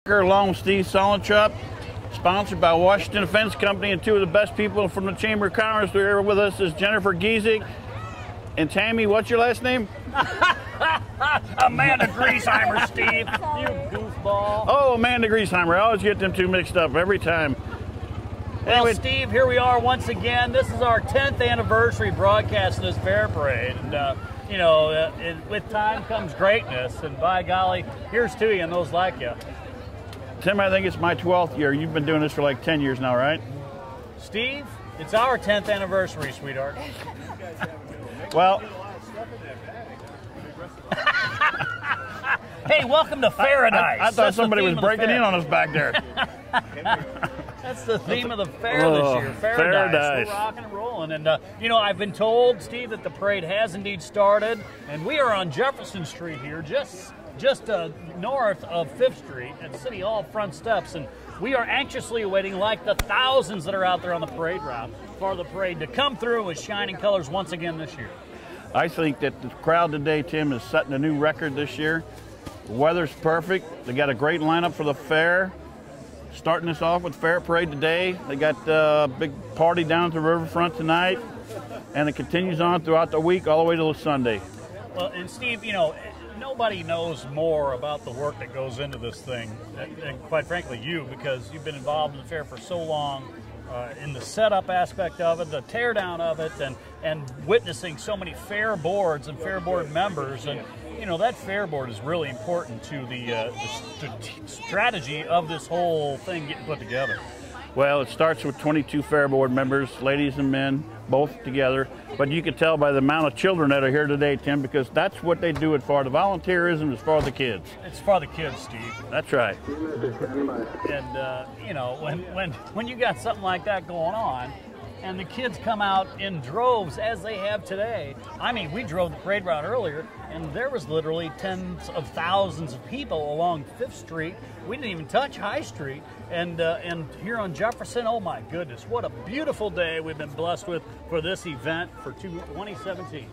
Along with Steve Solochup, sponsored by Washington Defense Company, and two of the best people from the Chamber of Commerce who are here with us is Jennifer Giesig and Tammy. What's your last name? Amanda Griesheimer, Steve. You goofball. Oh, Amanda Griesheimer. I always get them two mixed up every time. Well, Anyway, Steve, here we are once again. This is our 10th anniversary broadcast of this fair parade. And, with time comes greatness. And by golly, here's to you and those like you. Tim, I think it's my 12th year. You've been doing this for like 10 years now, right? Steve, it's our 10th anniversary, sweetheart. Well, hey, welcome to Paradise. I thought somebody was breaking in on us back there. That's the theme of the fair this year, Paradise. We're rocking and rolling. And, I've been told, Steve, that the parade has indeed started. And we are on Jefferson Street here, just north of 5th Street at City Hall front steps. And we are anxiously awaiting, like the thousands that are out there on the parade route, for the parade to come through with shining colors once again this year. I think that the crowd today, Tim, is setting a new record this year. The weather's perfect. They got a great lineup for the fair. Starting us off with Fair Parade today. They got a big party down at the riverfront tonight, and it continues on throughout the week all the way till Sunday. Well, and Steve, nobody knows more about the work that goes into this thing, and quite frankly, you, because you've been involved in the fair for so long, in the setup aspect of it, the teardown of it, and witnessing so many fair boards and fair board members. And that fair board is really important to the strategy of this whole thing getting put together. Well, it starts with 22 fair board members, ladies and men, both together. But you can tell by the amount of children that are here today, Tim, because that's what they do it for. The volunteerism is for the kids. It's for the kids, Steve. That's right. And, when you got something like that going on, and the kids come out in droves as they have today. I mean, we drove the parade route earlier, and there was literally tens of thousands of people along 5th Street. We didn't even touch High Street. And here on Jefferson, oh my goodness, what a beautiful day we've been blessed with for this event for 2017.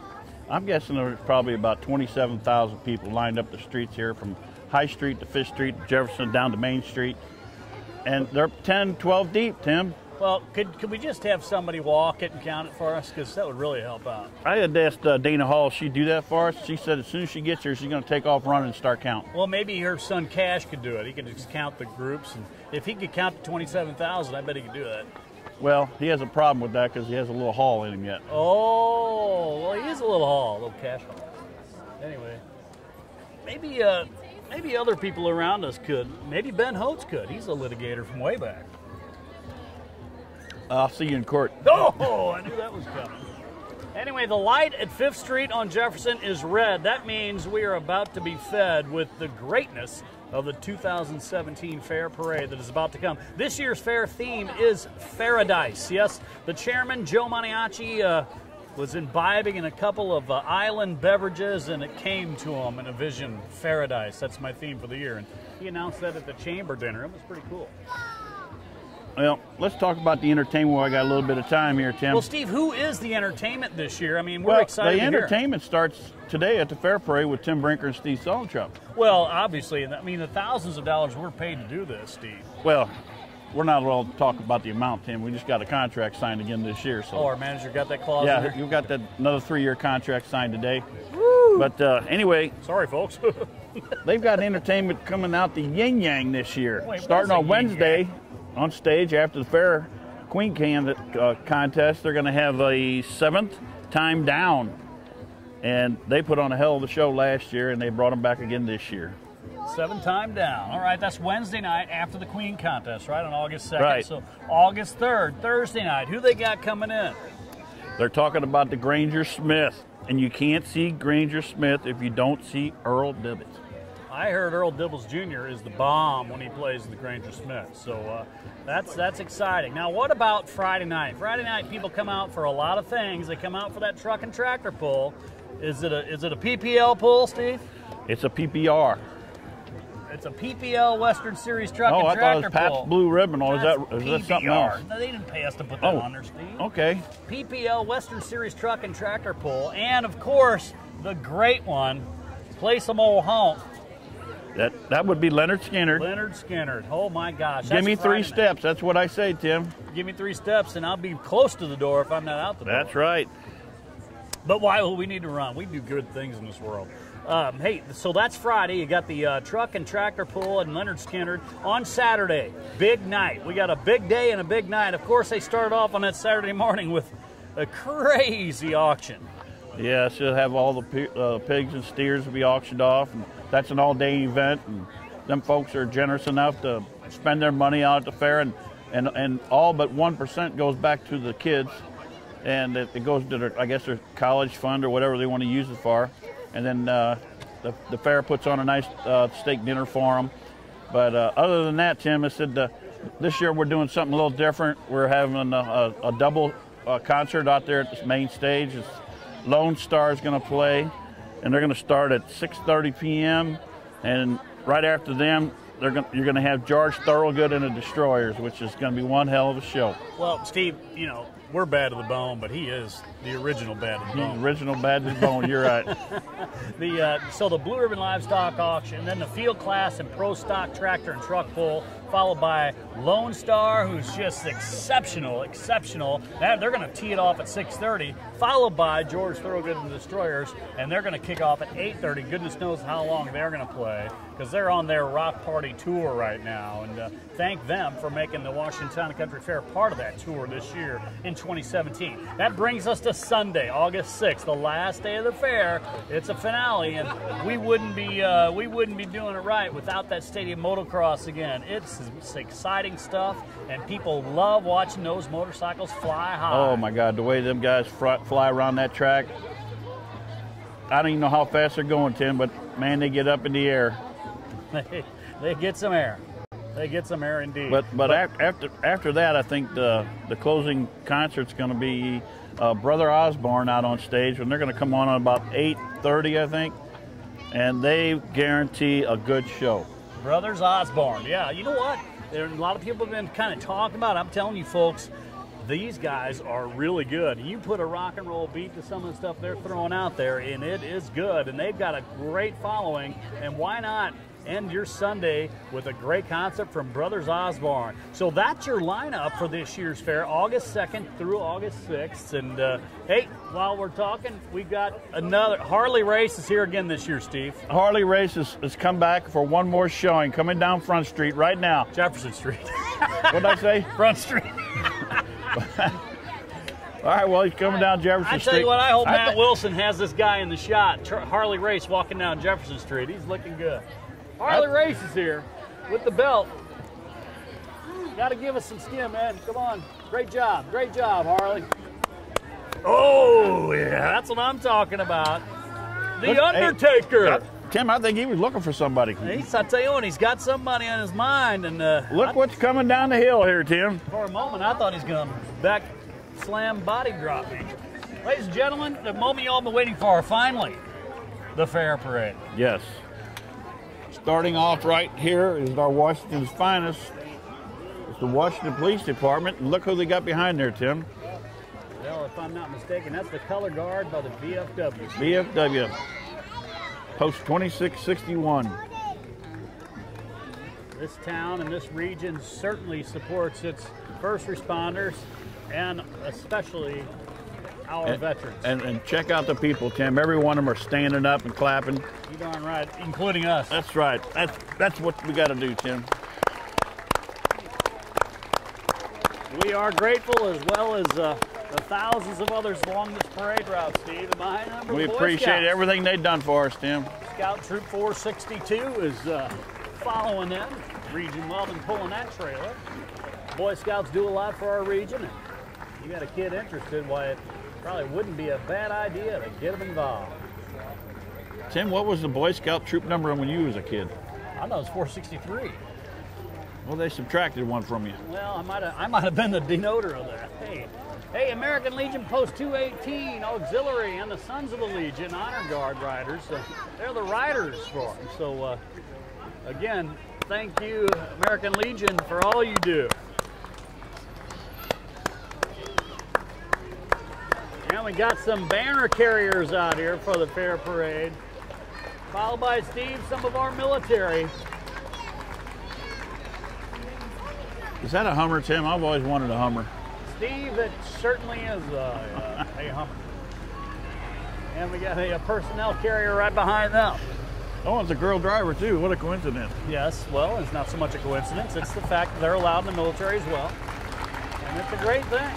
I'm guessing there's probably about 27,000 people lined up the streets here from High Street to 5th Street, Jefferson down to Main Street. And they're 10, 12 deep, Tim. Well, could we just have somebody walk it and count it for us? Because that would really help out. I had asked Dana Hall if she'd do that for us. She said as soon as she gets here, she's going to take off running and start counting. Well, maybe her son Cash could do it. He could just count the groups. And if he could count to 27,000, I bet he could do that. Well, he has a problem with that because he has a little haul in him yet. Oh, well, he is a little haul, a little cash haul. Anyway, maybe other people around us could. Maybe Ben Holtz could. He's a litigator from way back. I'll see you in court. Oh, I knew that was coming. Anyway, the light at 5th Street on Jefferson is red. That means we are about to be fed with the greatness of the 2017 Fair Parade that is about to come. This year's fair theme is Paradise. Yes, the chairman, Joe Maniaci, was imbibing in a couple of island beverages, and it came to him in a vision, Paradise. That's my theme for the year. And he announced that at the chamber dinner. It was pretty cool. Well, let's talk about the entertainment while I got a little bit of time here, Tim. Well, Steve, who is the entertainment this year? I mean, we're excited the to hear. entertainment starts today at the Fair Parade with Tim Brinker and Steve Solochup. Well, obviously, I mean, the thousands of dollars we're paid to do this, Steve. Well, we're not allowed to talk about the amount, Tim. We just got a contract signed again this year. So. Oh, our manager got that clause in Yeah, there? you've got that another 3-year contract signed today. Woo! But anyway. Sorry, folks. They've got entertainment coming out the Yin Yang this year. Wait, starting on Wednesday on stage after the Fair Queen contest. They're going to have a 7th time down. And they put on a hell of a show last year, and they brought them back again this year. 7th time down. All right, that's Wednesday night after the Queen contest, right, on August 2nd. Right. So August 3rd, Thursday night. Who they got coming in? They're talking about the Granger Smith. And you can't see Granger Smith if you don't see Earl Dibbles. I heard Earl Dibbles Jr. is the bomb when he plays the Granger Smith. So that's exciting. Now, what about Friday night? Friday night, people come out for a lot of things. They come out for that truck and tractor pull. Is it a PPL pull, Steve? It's a PPR. It's a PPL Western Series truck and tractor pull. Oh, I thought it was Pabst pull. Blue Ribbon, or is that something else? No, they didn't pay us to put that on there, Steve. Okay. PPL Western Series truck and tractor pull. And, of course, the great one, play some old honk. That would be Leonard Skinner. Leonard Skinner. Oh my gosh. Give me That's 3 Friday night. steps. That's what I say, Tim. Give me 3 steps, and I'll be close to the door if I'm not out the door. That's right. But why will we need to run? We do good things in this world. Hey, so that's Friday. You got the truck and tractor pull and Leonard Skinner. On Saturday, big night. We got a big day and a big night. Of course, they started off on that Saturday morning with a crazy auction. Yeah, she'll have all the pigs and steers will be auctioned off, and that's an all-day event. And them folks are generous enough to spend their money out at the fair, and all but 1% goes back to the kids, and it goes to their, I guess, their college fund or whatever they want to use it for. And then the fair puts on a nice steak dinner for them. But other than that, Tim, I said this year we're doing something a little different. We're having a double concert out there at this main stage. Lone Star is going to play, and they're going to start at 6:30 p.m. And right after them, you're going to have George Thorogood and the Destroyers, which is going to be one hell of a show. Well, Steve, you know, we're bad to the bone, but he is the original bad to the bone. He's original bad to the bone, you're right. So the Blue Ribbon Livestock Auction, then the Field Class and Pro Stock Tractor and Truck Pull, followed by Lone Star, who's just exceptional. They're going to tee it off at 6:30, followed by George Thorogood and the Destroyers, and they're going to kick off at 8:30. Goodness knows how long they're going to play, because they're on their Rock Party tour right now, and thank them for making the Washington Town and Country Fair part of that tour this year in 2017. That brings us to Sunday, August 6th, the last day of the fair. It's a finale, and we wouldn't be doing it right without that stadium motocross again. It's exciting stuff, and people love watching those motorcycles fly high. Oh my God, the way them guys fly around that track. I don't even know how fast they're going, Tim, but man, they get up in the air. They get some air. They get some air indeed. But after that, I think the closing concert's going to be Brother Osborne out on stage, and they're going to come on about 8:30, I think, and they guarantee a good show. Brothers Osborne, yeah. You know what? A lot of people have been kind of talking about it. I'm telling you, folks, these guys are really good. You put a rock and roll beat to some of the stuff they're throwing out there, and it is good. And they've got a great following. And why not end your Sunday with a great concert from Brothers Osborne? So that's your lineup for this year's fair, August 2nd through August 6th. And hey, while we're talking, we've got another Harley Race is here again this year, Steve. Harley Race has come back for one more showing, coming down Front Street right now. Jefferson Street. What did I say? Front Street. All right, well, he's coming down Jefferson Street. I tell you what, I hope Matt Wilson has this guy in the shot. Harley Race walking down Jefferson Street. He's looking good. Harley Race is here with the belt. Got to give us some skin, man. Come on. Great job, Harley. Oh, yeah, that's what I'm talking about. The Undertaker. Hey, Tim, I think he was looking for somebody. I tell you what, he's got somebody on his mind. And look what's coming down the hill here, Tim. For a moment, I thought he's going to back slam body drop me. Ladies and gentlemen, the moment you all been waiting for, finally, the fair parade. Yes. Starting off right here is our Washington's finest. It's the Washington Police Department. And look who they got behind there, Tim. Well, if I'm not mistaken, that's the color guard by the VFW. VFW. Post 2661. This town and this region certainly supports its first responders and especially our veterans. And check out the people, Tim. Every one of them are standing up and clapping. You darn right, including us. That's right. That's what we got to do, Tim. We are grateful, as well as the thousands of others along this parade route, Steve. We appreciate everything they've done for us, Tim. Scout Troop 462 is following them. Region Weldon pulling that trailer. Boy Scouts do a lot for our region. And you got a kid interested, why it probably wouldn't be a bad idea to get them involved. Tim, what was the Boy Scout troop number when you was a kid? I know it was 463. Well, they subtracted one from you. Well, I might have been the denoter of that. Hey, American Legion Post 218 Auxiliary and the Sons of the Legion Honor Guard riders. They're the riders for them. So, again, thank you, American Legion, for all you do. And we got some banner carriers out here for the fair parade. Followed by Steve, some of our military. Is that a Hummer, Tim? I've always wanted a Hummer. Steve, it certainly is a Hummer. And we got a personnel carrier right behind them. Oh, it's a girl driver too. What a coincidence. Yes, well, it's not so much a coincidence. It's the fact that they're allowed in the military as well. And it's a great thing.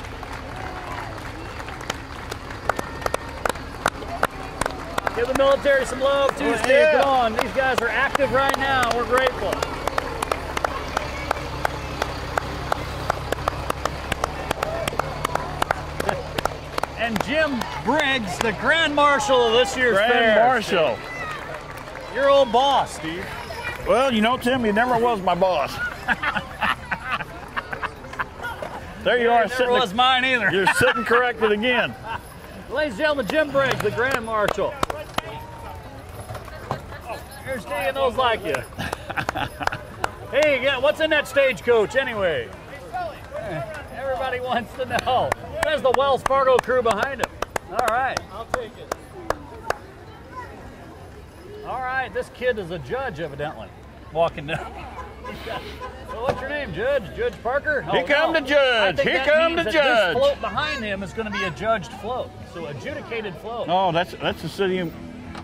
Give the military some love too, Steve. Yeah. Come on. These guys are active right now. We're grateful. And Jim Briggs, the Grand Marshal of this year's fair. Grand Marshal. Steve. Your old boss, Steve. Well, you know, Tim, he never was my boss. There you are. Never was mine either. You're sitting corrected again. Ladies and gentlemen, Jim Briggs, the Grand Marshal. Here's Steve and those like you. Hey, yeah, what's in that stagecoach anyway? Everybody wants to know. There's the Wells Fargo crew behind him. All right. I'll take it. All right, this kid is a judge, evidently, walking down. So what's your name, Judge? Judge Parker? Here come the judge. Here come the judge. This float behind him is going to be a judged float, so adjudicated float. Oh, that's the city.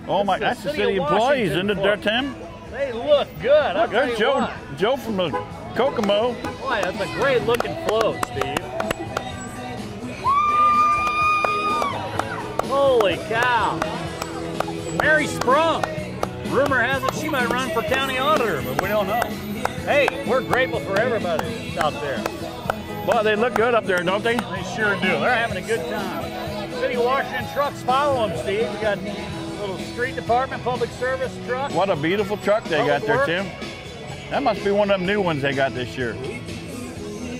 Oh my, that's the city employees, isn't it, there, Tim? They look good. Look, there's Joe from the Kokomo. Boy, that's a great looking float, Steve. Holy cow. Mary Sprung. Rumor has it she might run for county auditor, but we don't know. Hey, we're grateful for everybody out there. Well, they look good up there, don't they? They sure do. They're having a good time. City of Washington trucks follow them, Steve. We got a little street department, public service truck. What a beautiful truck they got there, Tim. That must be one of them new ones they got this year.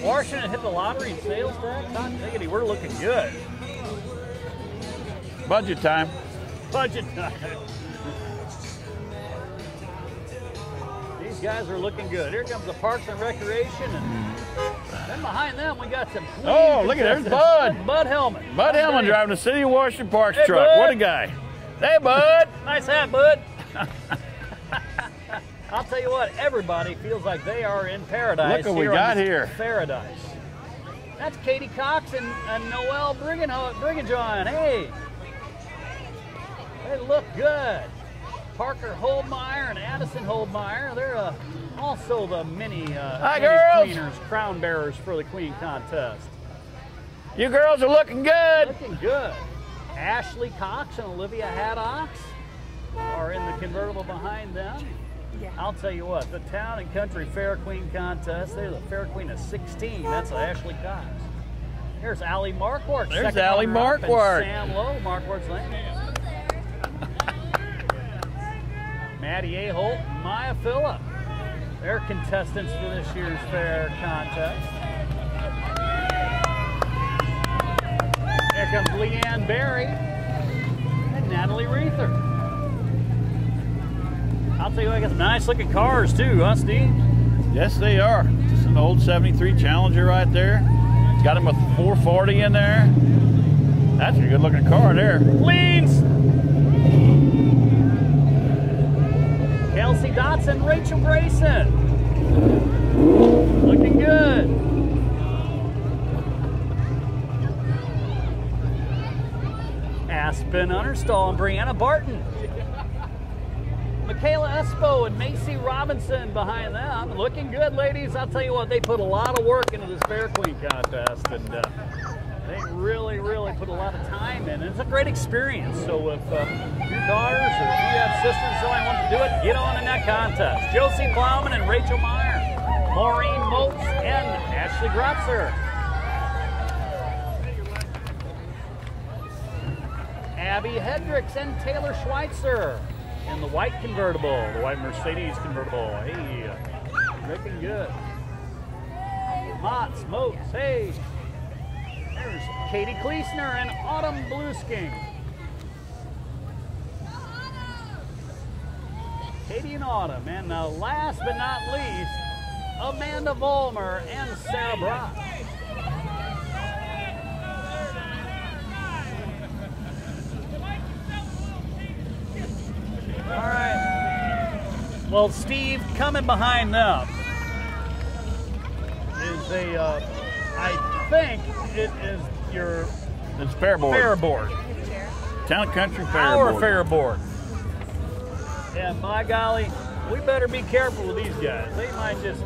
Washington hit the lottery and sales tax. Hot diggity, we're looking good. Budget time. Budget time. These guys are looking good. Here comes the Parks and Recreation, and then behind them we got some. Oh, look at there's Bud. Bud Hellman. Bud Hellman driving the City of Washington Parks Hey, truck. Bud. What a guy. Hey, Bud. Nice hat, Bud. I'll tell you what, everybody feels like they are in paradise. Look what we got here. Paradise. That's Katie Cox and Noel Briggenjohn. Hey. They look good. Parker Holdmeyer and Addison Holdmeyer. They're also the mini girls. crown bearers for the Queen contest. You girls are looking good. Looking good. Ashley Cox and Olivia Haddox are in the convertible behind them. Yeah. I'll tell you what, the Town and Country Fair Queen contest, they're the Fair Queen of 16. That's Ashley Cox. There's Allie Marquardt. There's second Allie runner-up, and Marquardt. Sam Lowe, Marquardt's lane. Maddie A. Holt and Maya Phillip. They're contestants for this year's fair contest. Here comes Leanne Berry and Natalie Reether. I'll tell you, I got some nice looking cars too, huh, Steve? Yes, they are. Just an old 73 Challenger right there. It's got him with 440 in there. That's a good looking car there. Leans! Kelsey Dotson, Rachel Grayson. Looking good. Aspen Understall and Brianna Barton. Michaela Espo and Macy Robinson behind them. Looking good, ladies. I'll tell you what, they put a lot of work into this Fair Queen contest, and they really, really put a lot of time in. It's a great experience. So if your daughters or if you have sisters, somebody wants to do it, get on in that contest. Josie Plowman and Rachel Meyer, Maureen Moats and Ashley Grotzer. Abby Hendricks and Taylor Schweitzer in the white convertible, the white Mercedes convertible. Hey, looking good. Mott's, Moats, hey. There's Katie Kleesner and Autumn Bluesking. Katie and Autumn. And last but not least, Amanda Vollmer and Sarah Brock. All right. Well, Steve, coming behind them is a, I think it is your It's fair board. fair board. Town Country Fair Our board. fair board. And by golly, we better be careful with these guys. They might just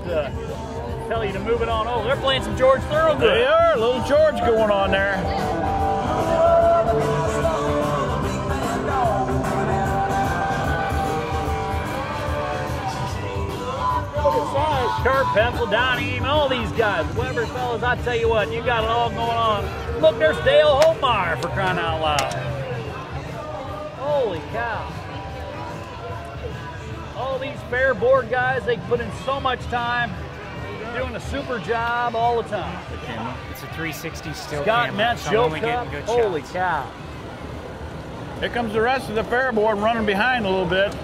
tell you to move it on over. They're playing some George Thorogood. They are. Little George going on there. Kurt Pencil, Donnie, even all these guys. Weber fellas, I tell you what, you got it all going on. Look, there's Dale Holtmeyer for crying out loud. Holy cow. All these fair board guys, they put in so much time, doing a super job all the time. It's a 360 still Scott camera, Metz, so I'm Joe only Cup, getting good holy shots. cow. Here comes the rest of the fair board running behind a little bit.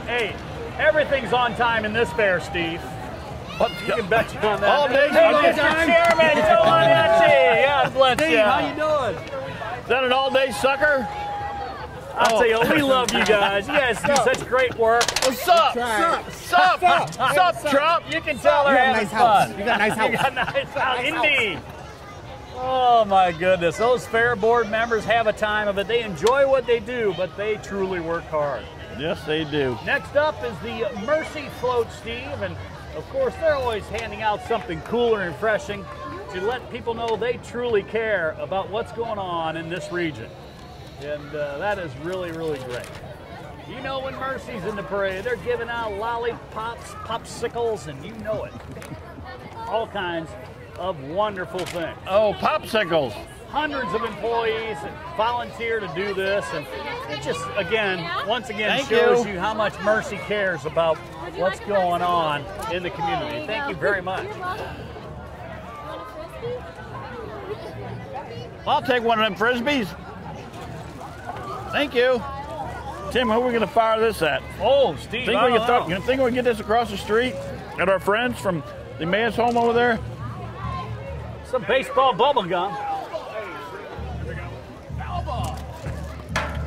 Hey, everything's on time in this fair, Steve. You can bet you on that. All day, Hey, all day Mr. time. Chairman, Joe Maniaci. God bless you. How you doing? Is that an all-day sucker? I'll tell you, we love you guys. You guys do such great work. What's up? Sup, Trump? You can tell they're You got a having nice house. fun. You got a nice You house. got a nice house. Indeed. Oh my goodness, those fair board members have a time of it. They enjoy what they do, but they truly work hard. Yes, they do. Next up is the Mercy Float, Steve, and of course they're always handing out something cool and refreshing to let people know they truly care about what's going on in this region. And that is really, really great. You know when Mercy's in the parade, they're giving out lollipops, popsicles, and you know it. All kinds of wonderful things. Oh, popsicles. Hundreds of employees volunteer to do this, and it just, once again Thank shows you. you how much Mercy cares about what's going on in the community. Thank you very much. I'll take one of them Frisbees. Thank you. Tim, who are we going to fire this at? Oh, Steve, Think I we don't can know. think we can get this across the street at our friends from the Mayor's home over there? Some baseball bubble gum.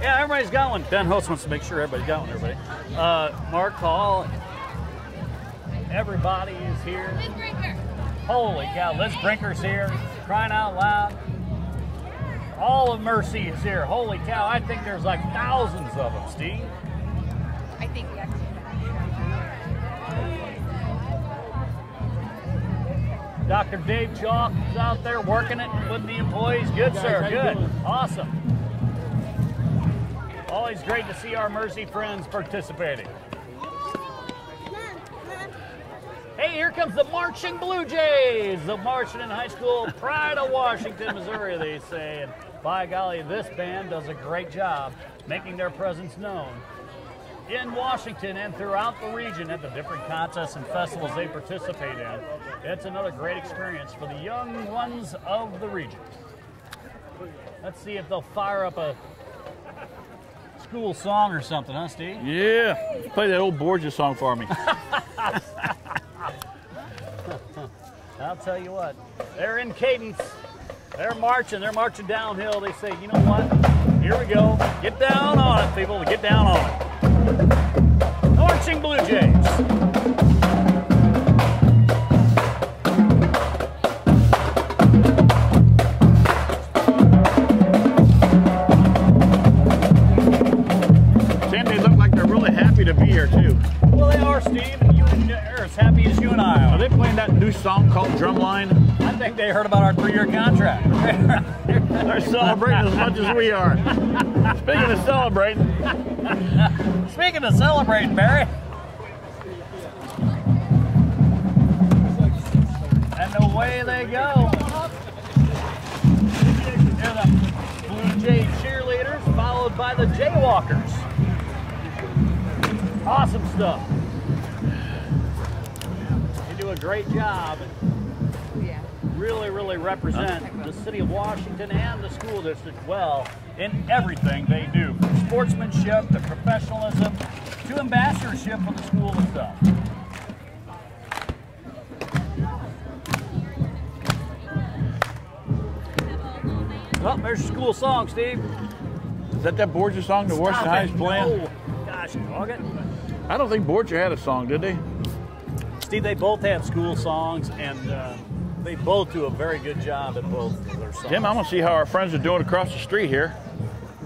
Yeah, everybody's got one. Ben Host wants to make sure everybody's got one, everybody. Mark Hall. Everybody is here. Holy cow, Liz Brinker's here. Crying out loud. All of Mercy is here. Holy cow, I think there's like thousands of them, Steve. I think we actually. Dr. Dave Chalk is out there working it with the employees. Good, sir. Good. Awesome. Always great to see our Mercy friends participating. Hey, here comes the Marching Blue Jays, the Marching High School pride of Washington, Missouri, they say. And by golly, this band does a great job making their presence known in Washington and throughout the region at the different contests and festivals they participate in. It's another great experience for the young ones of the region. Let's see if they'll fire up a school song or something, huh, Steve? Yeah. Play that old Borgia song for me. I'll tell you what, they're in cadence. They're marching downhill. They say, you know what? Here we go. Get down on it, people. Get down on it. Marching Blue Jays. Tim, they look like they're really happy to be here, too. Well, they are, Steve, and they're as happy as you and I Are are. they playing that new song called Drumline? I think they heard about our 3-year contract. They're celebrating as much as we are. Speaking of celebrating, Speaking of celebrating, Barry. And away they go. They're the Blue Jay cheerleaders, followed by the Jaywalkers. Awesome stuff. They do a great job and Yeah. really, really represent the city of Washington and the school district well in everything they do, from sportsmanship to professionalism to ambassadorship for the school itself. Well, there's your school song, Steve. that Borgia song that Washington High is playing? No. Gosh, dog it. I don't think Borgia had a song, did they? Steve, they both have school songs, and they both do a very good job at both of their songs. Tim, I'm gonna see how our friends are doing across the street here.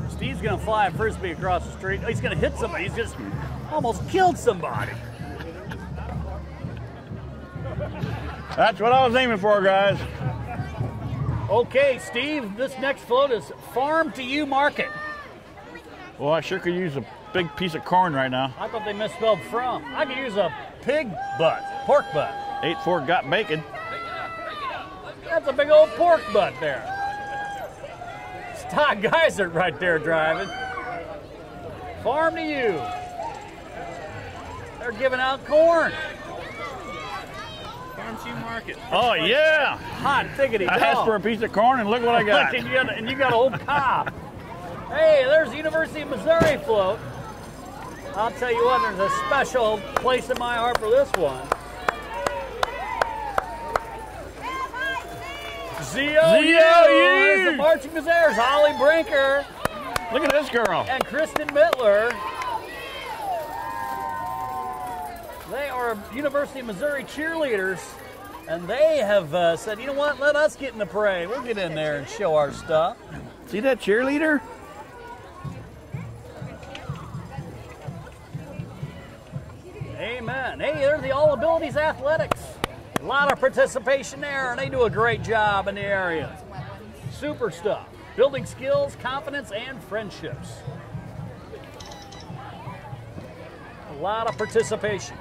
Steve's gonna fly a frisbee across the street. He's gonna hit somebody. He's just almost killed somebody. That's what I was aiming for, guys. Okay, Steve, this next float is Farm to You Market. Well, I sure could use a big piece of corn right now. I thought they misspelled from. I could use a pig butt, pork butt. 8-4 got bacon. That's a big old pork butt there. It's Todd Geiser right there driving. Farm to You. They're giving out corn. Farm to You Market. Oh, yeah. Hot diggity I asked for a piece of corn, and look what I got. and you got a whole cob. Hey, there's the University of Missouri float. I'll tell you what, there's a special place in my heart for this one. ZOU! There's the Marching Missouri's Holly Brinker Look at this girl. and Kristen Mittler. They are University of Missouri cheerleaders, and they have said, you know what, let us get in the parade. We'll get in there and show our stuff. See that cheerleader? Amen. Hey, there's the All Abilities Athletics. A lot of participation there, and they do a great job in the area. Super stuff. Building skills, confidence, and friendships. A lot of participation.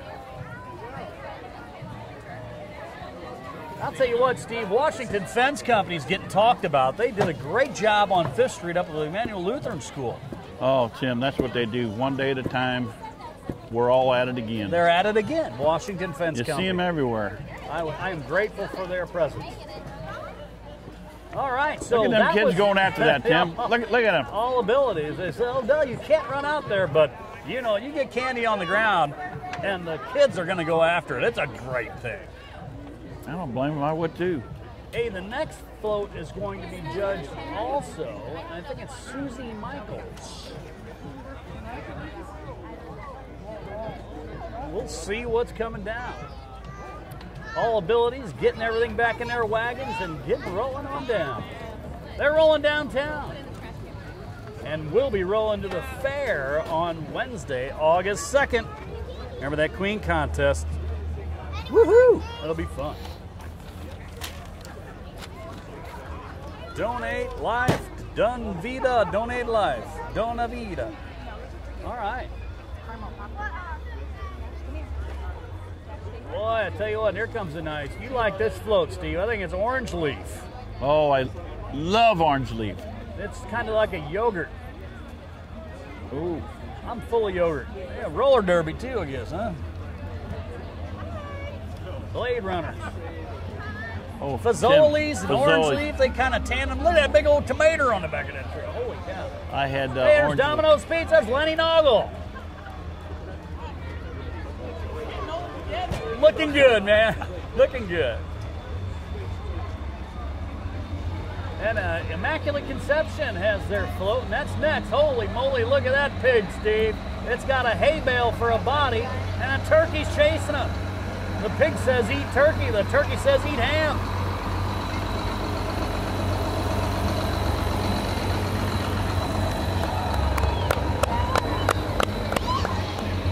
I'll tell you what, Steve, Washington Fence Company's getting talked about. They did a great job on 5th Street up at the Emmanuel Lutheran School. Oh, Tim, that's what they do. One day at a time. We're all at it again. They're at it again, Washington Fence You Company. see them everywhere. I am grateful for their presence. All right, so Look at them that kids was, going after that, Tim. Look at them. All abilities. They say, oh, no, you can't run out there, but, you know, you get candy on the ground, and the kids are going to go after it. It's a great thing. I don't blame them. I would too. Hey, the next float is going to be judged also, and I think it's Susie Michaels. We'll see what's coming down. All abilities, getting everything back in their wagons and getting rolling on down. They're rolling downtown. And we'll be rolling to the fair on Wednesday, August 2nd. Remember that Queen contest? Woohoo! That'll be fun. Donate life, Done Vida, donate life, Dona Vida. All right. Boy, I tell you what, here comes the nice. You like this float, Steve. I think it's orange leaf. Oh, I love orange leaf. It's kind of like a yogurt. Ooh, I'm full of yogurt. Yeah, roller derby too, I guess, huh? Blade runners. Oh, Fazoli's Tim, and orange Fazoli's. leaf, they kind of tan them. Look at that big old tomato on the back of that tree. Holy cow. I had There's orange Domino's Pizza. That's Lenny Noggle. Looking good, man. Looking good. And Immaculate Conception has their float, and that's next. Holy moly, look at that pig, Steve. It's got a hay bale for a body, and a turkey's chasing him. The pig says eat turkey, the turkey says eat ham.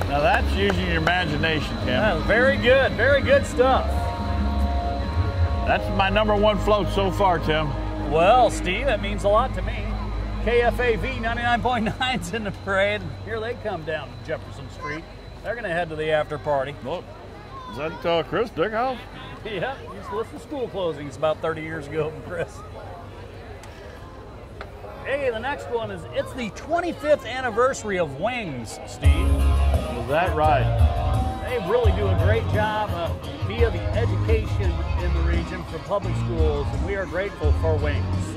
Now that's using your imagination, Tim. Very good stuff. That's my #1 float so far, Tim. Well, Steve, that means a lot to me. KFAV 99.9's in the parade. Here they come down Jefferson Street. They're going to head to the after party. Look, is that Chris Dickhoff? Yeah, used to listen to school closings about 30 years ago from Chris. Hey, the next one is, it's the 25th anniversary of Wings, Steve. Was that right? They really do a great job via the education in the region for public schools, and we are grateful for Wings.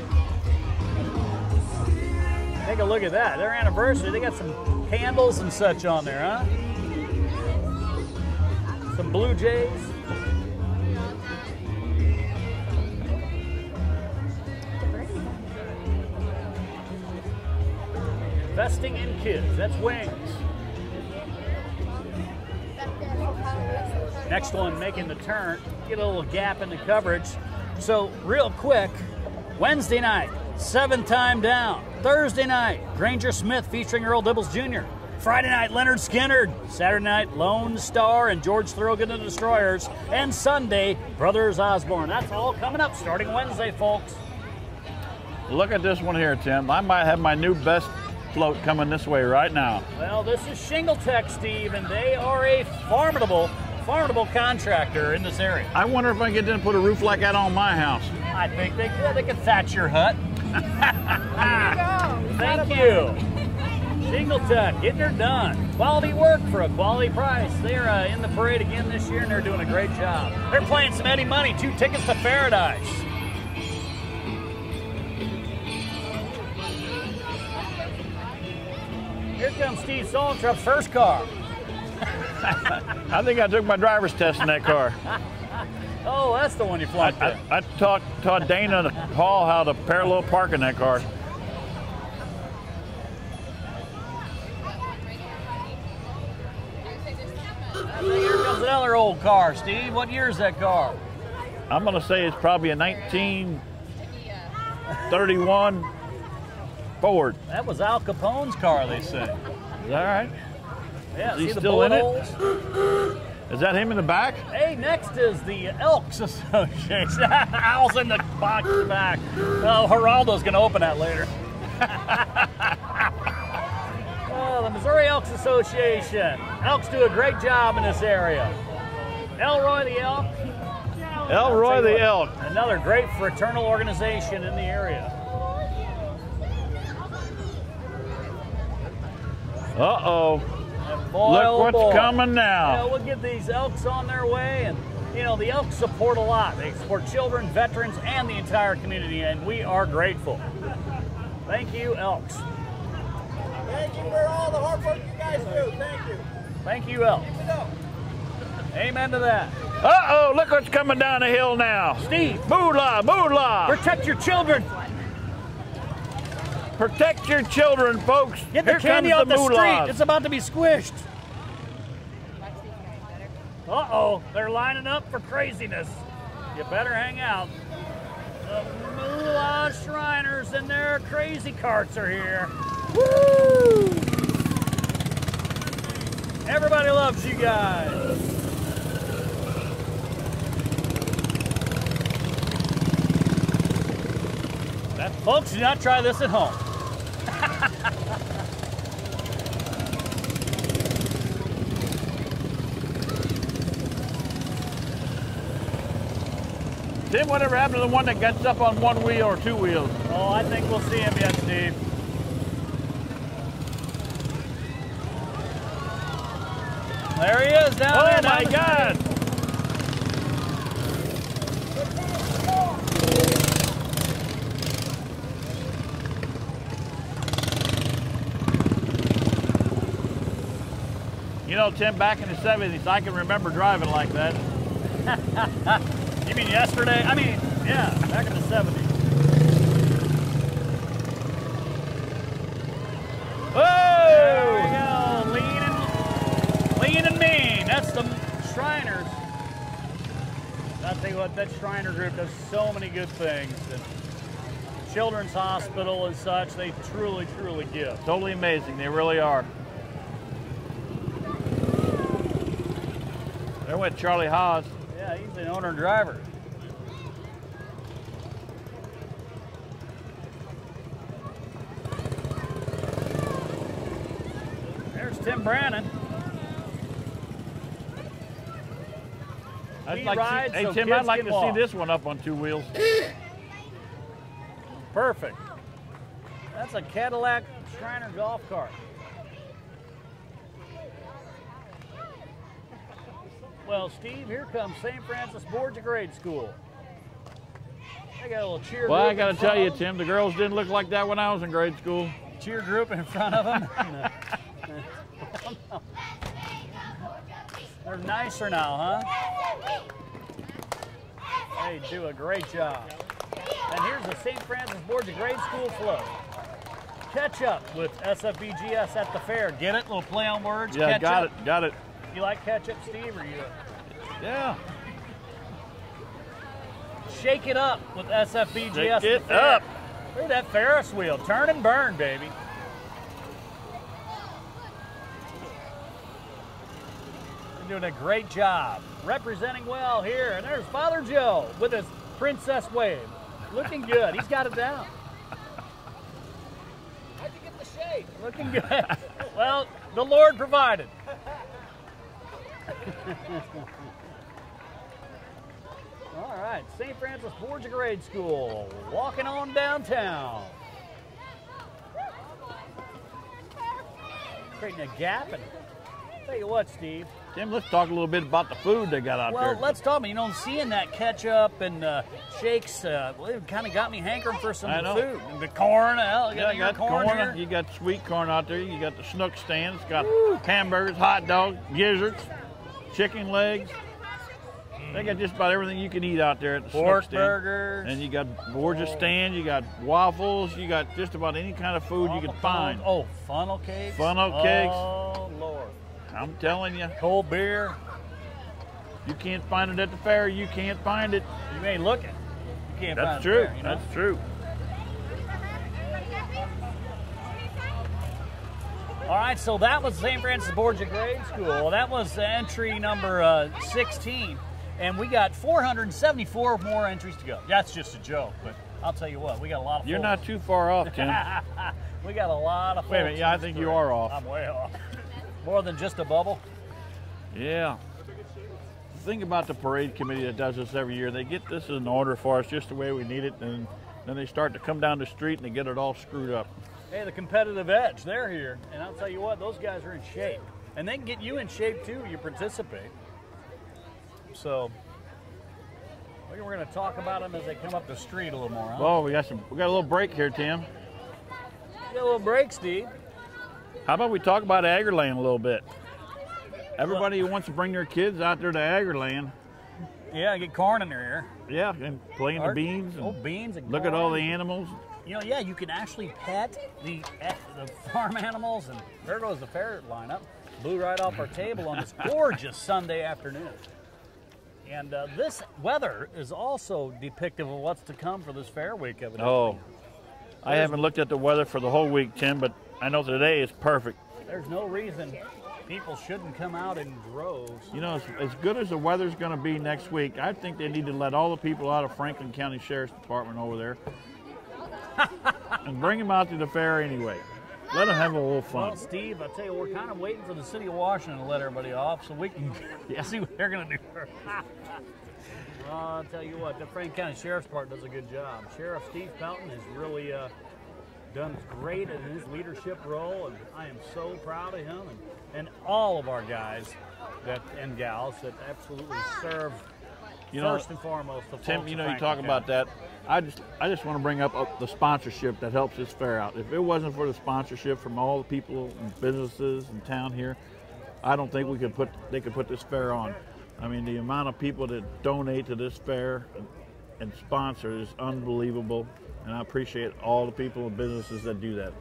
Take a look at that. Their anniversary, they got some candles and such on there, huh? Some Blue Jays. Investing in kids. That's Wings. Next one making the turn. Get a little gap in the coverage. So real quick, Wednesday night, 7th time down. Thursday night, Granger Smith featuring Earl Dibbles Jr. Friday night, Leonard Skinner. Saturday night, Lone Star and George Thorogood and the Destroyers. And Sunday, Brothers Osborne. That's all coming up starting Wednesday, folks. Look at this one here, Tim. I might have my new best float coming this way right now. Well, this is Shingle Tech, Steve, and they are a formidable contractor in this area. I wonder if I can get them to put a roof like that on my house. I think they could. They could thatch your hut. Thank you. Shingle Tech, getting her done. Quality work for a quality price. They're in the parade again this year, and they're doing a great job. They're playing some Eddie Money, 2 tickets to Paradise. Here comes Steve Soltrup's first car. I think I took my driver's test in that car. Oh, that's the one you flunked in. I taught Dana and Paul how to parallel park in that car. Here comes another old car, Steve. What year is that car? I'm going to say it's probably a 1931 Ford. That was Al Capone's car, they say. Is that right? Yeah, Is he see the still in bullet it? holes? Is that him in the back? Hey, next is the Elks Association. Al's in the box in the back. Oh, Geraldo's going to open that later. Oh, the Missouri Elks Association. Elks do a great job in this area. Elroy the Elk. Elroy the Elk. Another great fraternal organization in the area. Uh-oh. Boy, Look oh what's boy. coming now. Yeah, we'll get these Elks on their way, and you know the Elks support a lot. They support children, veterans, and the entire community, and we are grateful. Thank you, Elks. Thank you for all the hard work you guys do. Thank you. Thank you, Elks. Amen to that. Uh-oh, look what's coming down the hill now. Steve, Moolah, moolah. protect your children. Protect your children, folks. Get the Here candy comes off the street. moolahs. It's about to be squished. Uh-oh, they're lining up for craziness. You better hang out. The Moolah Shriners and their crazy carts are here. Woo! Everybody loves you guys. Folks, do not try this at home. Tim, whatever happened to the one that gets up on one wheel or two wheels? Oh, I think we'll see him yet, Steve. There he is down there. Oh my God! You know, Tim, back in the 70s, I can remember driving like that. You mean yesterday? I mean, yeah, back in the 70s. There we go, lean and mean. That's the Shriners. I'll tell you what, that Shriner group does so many good things. And Children's Hospital and such, they truly, truly give. Totally amazing, they really are. There went Charlie Haas. Yeah, he's the owner and driver. There's Tim Brannon. I'd He like rides to see, so hey, Tim, kids I'd like can to walk. see this one up on two wheels. Perfect. That's a Cadillac Shriner golf cart. Well, Steve, here comes St. Francis Borgia Grade School. They got a little cheer Well, group I got to in tell front you, of them. Tim, the girls didn't look like that when I was in grade school. Cheer group in front of them. They're nicer now, huh? They do a great job. And here's the St. Francis Borgia Grade School float. catch up with SFBGS at the fair. Get it? Little play on words. Yeah, catch got up. it, got it. You like ketchup, Steve, or you Yeah. shake it up with SFBGS? Shake at the it fair. up. Look at that Ferris wheel. Turn and burn, baby. You're doing a great job. Representing well here. And there's Father Joe with his princess wave. Looking good. He's got it down. How'd you get the shade? Looking good. Well, the Lord provided. All right, St. Francis Borgia Grade School, walking on downtown. Creating a gap, and tell you what, Steve. Tim, let's talk a little bit about the food they got out Well, there. let's talk about, seeing that ketchup and shakes, well, it kind of got me hankering for some I know. food. And the corn, hell, Yeah, you got corn. here. You got sweet corn out there. You got the snook stand. It's got hamburgers, hot dogs, gizzards, chicken legs. They got just about everything you can eat out there at the Pork snook stand. burgers. And you got Borgia stand. You got waffles. You got just about any kind of food you can find. Oh, funnel cakes. Funnel cakes. Oh, Lord. I'm telling you, Cold beer. you can't find it at the fair. You can't find it. You may look it. You can't find That's it true. there, That's true. All right, so that was St. Francis Borgia Grade School. That was entry number 16. And we got 474 more entries to go. That's just a joke, but I'll tell you what, we got a lot of You're folks. not too far off, Tim. We got a lot of folks. Wait a minute. Yeah, I in think this you parade. are off. I'm way off. More than just a bubble. Yeah. The thing about the parade committee that does this every year, they get this in order for us just the way we need it, and then they start to come down the street and they get it all screwed up. Hey, the competitive edge, they're here. And I'll tell you what, those guys are in shape. And they can get you in shape too, you participate. So, we're going to talk about them as they come up the street a little more, huh? Oh, we got a little break here, Tim. Get a little break, Steve. How about we talk about Aggreland a little bit? Everybody who wants to bring their kids out there to Aggreland, Yeah, get corn in their ear. yeah, and playing the beans. And Oh, beans and look at all the corn. animals. Yeah, you can actually pet the farm animals, and there goes the fair lineup. Blew right off our table on this gorgeous Sunday afternoon. And this weather is also depictive of what's to come for this fair week, evidently. Oh, I haven't looked at the weather for the whole week, Tim, but I know today is perfect. There's no reason people shouldn't come out in droves. You know, as good as the weather's going to be next week, I think they need to let all the people out of Franklin County Sheriff's Department over there and bring them out to the fair anyway. Let them have a little fun. Well, Steve, I tell you, we're kind of waiting for the city of Washington to let everybody off so we can see what they're going to do. I'll tell you what, the Franklin County Sheriff's Department does a good job. Sheriff Steve Pelton has really done great in his leadership role, and I am so proud of him and all of our guys and gals that absolutely serve first and foremost the Tim, folks you of know, you Franklin talk County. about that. I just want to bring up the sponsorship that helps this fair out. If it wasn't for the sponsorship from all the people and businesses in town here, I don't think they could put this fair on. I mean, the amount of people that donate to this fair and sponsor is unbelievable, and I appreciate all the people and businesses that do that.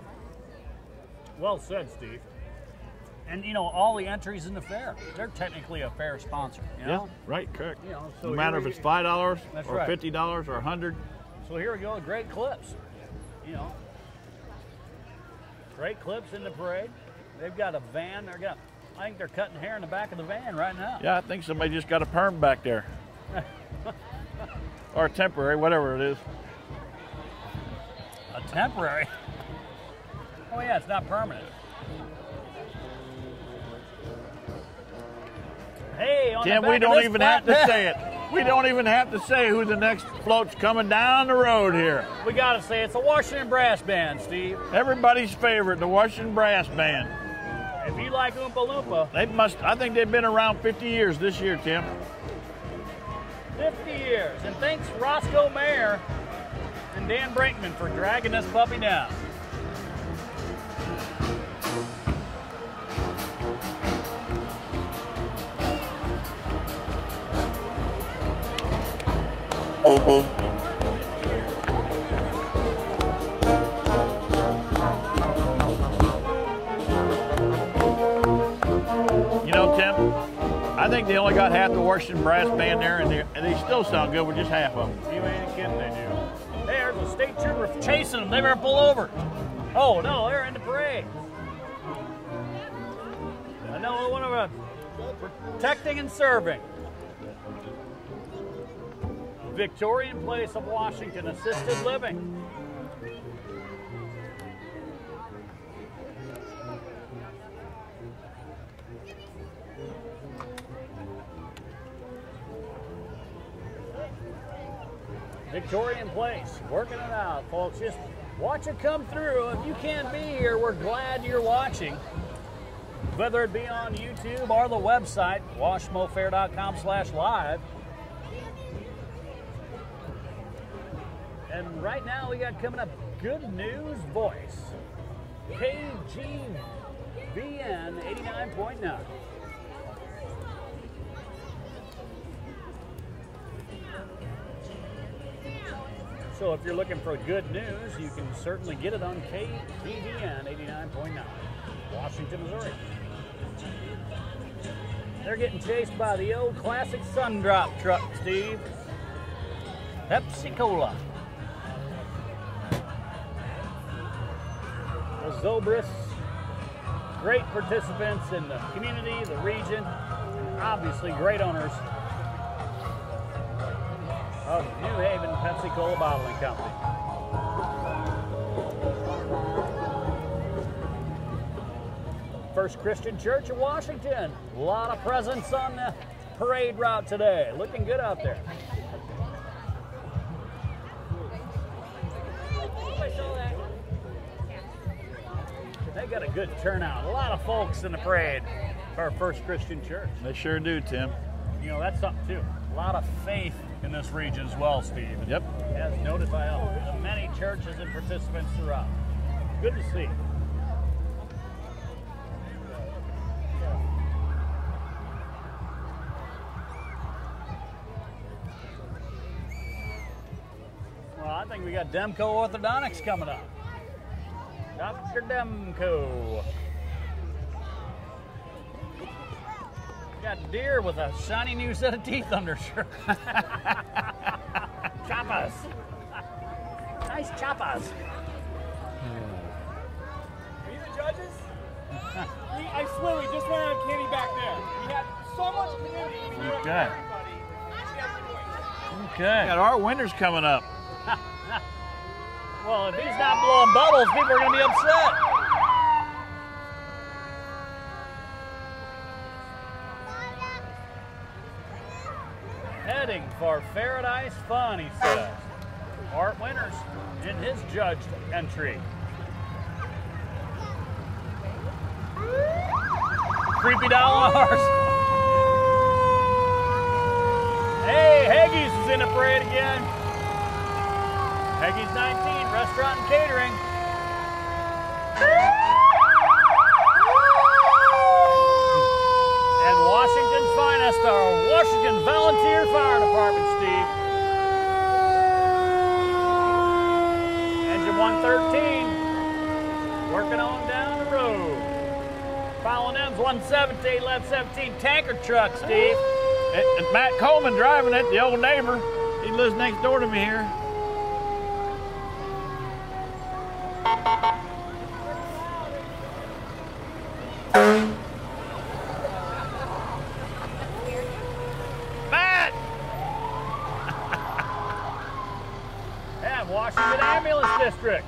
Well said, Steve. And, all the entries in the fair, they're technically a fair sponsor, you know? Yeah, right, correct. So No matter if here it's $5 That's or right. $50 or $100. So here we go, great clips. Great clips in the parade. They've got a van. I think they're cutting hair in the back of the van right now. Yeah, I think somebody just got a perm back there. Or a temporary, whatever it is. A temporary. Oh yeah, it's not permanent. Hey, on Tim, the back we don't of this even have to flatbed- say it. We don't even have to say who the next float's coming down the road here. We gotta say it's a Washington Brass Band, Steve. Everybody's favorite, the Washington Brass Band. If you like Oompa Loompa, I think they've been around 50 years this year, Tim. 50 years. And thanks Roscoe Mayer and Dan Brinkman for dragging this puppy down. I think they only got half the Washington brass band there, and they still sound good with just half of them. You ain't kidding, they do. There's a state trooper chasing them. They better pull over. Oh, no, they're in the parade. Another one of us protecting and serving. Victorian Place of Washington Assisted Living. Victorian Place, working it out, folks. Just watch it come through. If you can't be here, we're glad you're watching. Whether it be on YouTube or the website, washmofair.com/live. And right now we got coming up Good News Voice, KGVN 89.9. So if you're looking for good news, you can certainly get it on KGVN 89.9, Washington, Missouri. They're getting chased by the old classic Sundrop truck, Steve. Pepsi Cola. The Zobris, great participants in the community, the region, obviously great owners of New Haven Pepsi Cola Bottling Company. First Christian Church of Washington. A lot of presence on the parade route today. Looking good out there. They got a good turnout. A lot of folks in the parade for First Christian Church. They sure do, Tim. You know, that's something too. A lot of faith in this region as well, Steve. Yep. As noted by many churches and participants throughout. Good to see. Well, I think we got Demco Orthodontics coming up. Dr. Demco. Got deer with a shiny new set of teeth undershirt. Chapas. Nice chapas. Are you the judges? I swear we just went on a candy back there. We had so much community. We knew Okay. everybody. Okay. Got Art Winters coming up. Well, if he's not blowing bubbles, people are going to be upset. Heading for Paradise Fun, he says. Art Winters in his judged entry. Creepy doll on a horse. Hey, Haggis is in the parade again. Haggis 19, restaurant and catering. And Washington's finest, our Washington Volunteer Fire Department, Steve. Engine 113, working on down the road. Following them's 117, left 17, tanker truck, Steve. And Matt Coleman driving it, the old neighbor. He lives next door to me here. Matt! And Washington Ambulance District.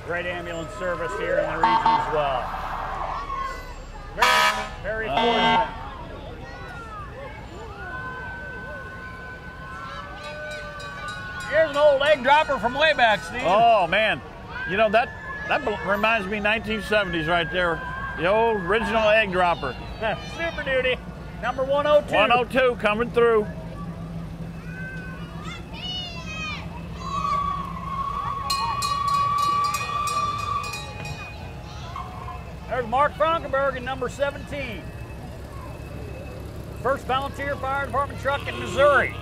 Great ambulance service here in the region as well. Very fortunate. Here's an old egg dropper from way back, Steve. Oh, man. You know, that reminds me 1970s right there. The old original egg dropper. Super Duty, number 102. 102 coming through. There's Mark Frankenberg in number 17. First Volunteer Fire Department truck in Missouri.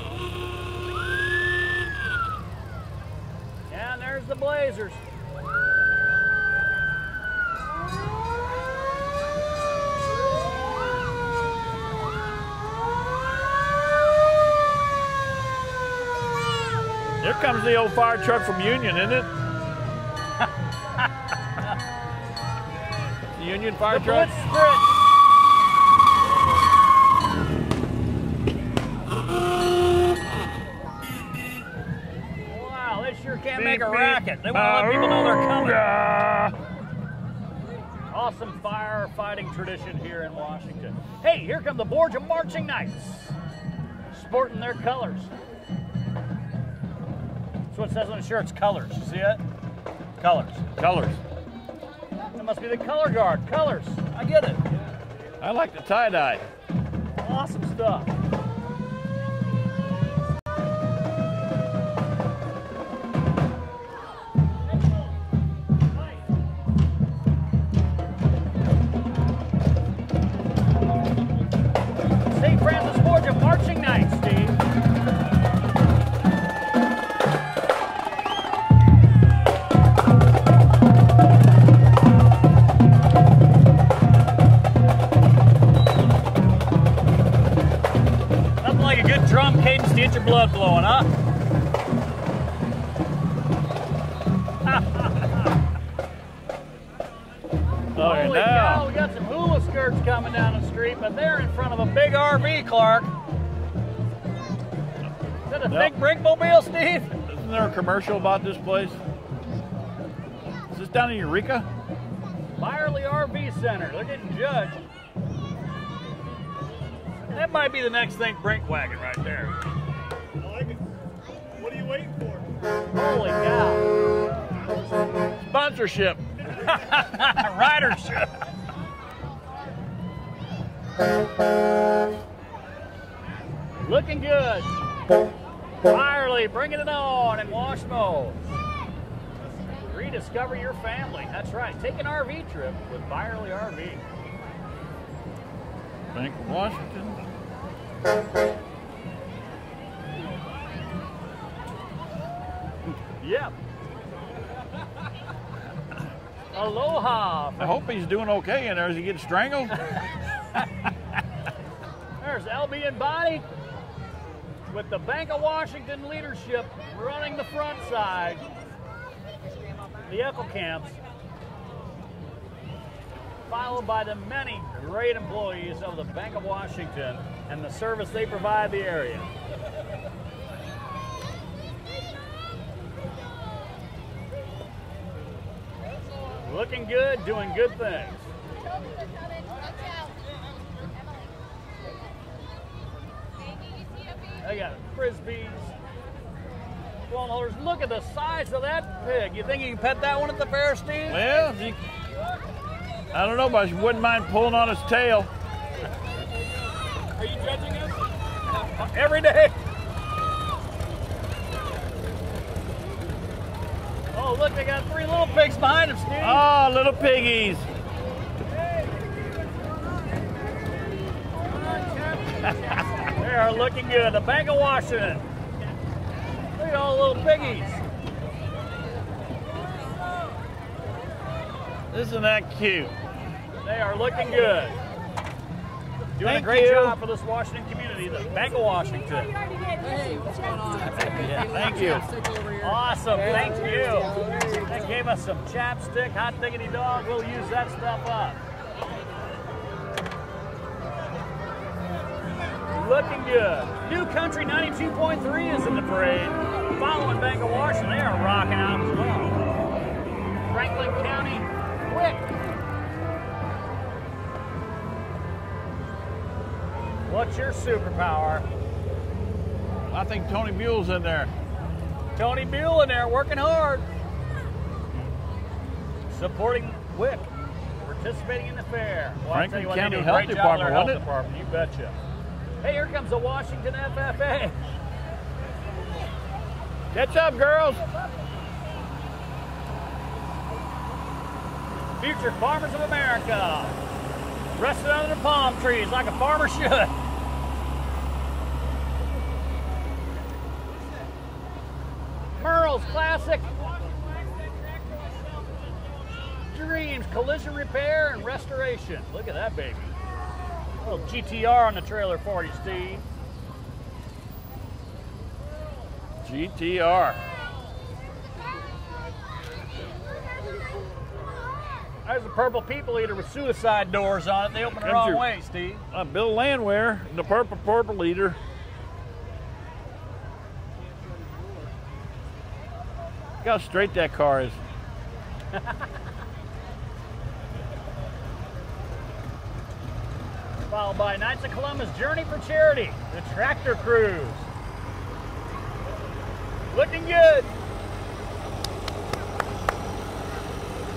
And there's the Blazers. Here comes the old fire truck from Union, isn't it? The Union fire The truck? Blitz Spritz. Wow, they sure can't make a racket. They want to let people know they're coming. Awesome firefighting tradition here in Washington. Hey, here come the Borgia Marching Knights, sporting their colors. That's what it says on the shirt's colors. You see it? Colors. Colors. That must be the color guard. Colors. I get it. I like the tie-dye. Awesome stuff. St. Francis Borgia Marching Knights, Steve. Nothing like a good drum cadence to get your blood flowing, huh? Oh, Holy now. cow, we got some hula skirts coming down the street, but they're in front of a big RV, Clark. Is that a Yep. big brinkmobile, Steve? Isn't there a commercial about this place? Is this down in Eureka? Byerly RV Center. They're getting judged. That might be the next thing brink wagon right there. I like it. What are you waiting for? Holy cow. Sponsorship. Ridership. Looking good. Byerly bringing it on in Washmo. Rediscover your family. That's right. Take an RV trip with Byerly RV. Bank of Washington. Yep. Aloha. I hope he's doing okay in there. Is he getting strangled? There's LB and Bonnie with the Bank of Washington leadership running the front side. The Echo Camps, followed by the many great employees of the Bank of Washington and the service they provide the area. Looking good, doing good things. Toby, they're coming. Watch out. Emily. They got frisbees. Well, holders, look at the size of that pig. You think you can pet that one at the fair, Steve? Well, I don't know, but I wouldn't mind pulling on his tail. Are you judging us? Every day. Oh, look, they got 3 little pigs behind them, Steve. Oh, little piggies. They are looking good. The Bank of Washington. Look at all the little piggies. Isn't that cute? They are looking good. Doing Thank a great you. job for this Washington community, the Bank of Washington. Hey, what's going on? Thank you. Awesome, thank you. That gave us some chapstick, hot diggity dog. We'll use that stuff up. Looking good. New Country 92.3 is in the parade. Following Bank of Washington, they are rocking out as well. Franklin County, quick. What's your superpower? I think Tony Buell's in there. Tony Buell in there working hard. Supporting WIC. Participating in the fair. Well, I'll tell you what, they Franklin do a County great Health job in their Department, health wasn't it? department. You betcha. Hey, here comes the Washington FFA. Catch up, girls. Future Farmers of America. Resting under the palm trees like a farmer should. Merle's Classic. Dreams Collision Repair and Restoration. Look at that baby. A little GTR on the trailer for you, Steve. GTR. There's a purple people eater with suicide doors on it. They open the wrong way, Steve. Bill Landwehr, the purple eater. Look how straight that car is. Followed by Knights of Columbus Journey for Charity, the tractor cruise. Looking good.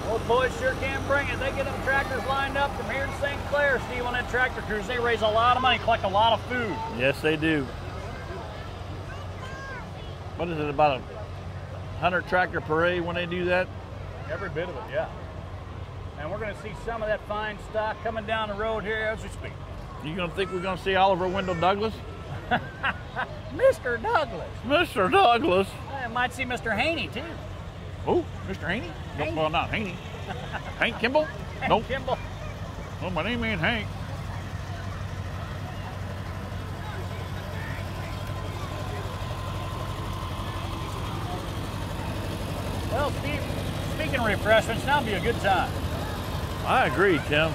Those boys sure can bring it. They get them tractors lined up from here in St. Clair, Steve, on that tractor cruise. They raise a lot of money, collect a lot of food. Yes, they do. What is it, about a 100 tractor parade when they do that? Every bit of it, yeah. And we're going to see some of that fine stock coming down the road here as we speak. You gonna think we're gonna see Oliver Wendell Douglas? Mr. Douglas. Mr. Douglas. I might see Mr. Haney, too. Oh, Mr. Haney? Haney. No, well, not Haney. Hank Kimball? Nope. Kimball. Well, my name ain't Hank. Well, Steve, speaking of refreshments, now would be a good time. I agree, Tim.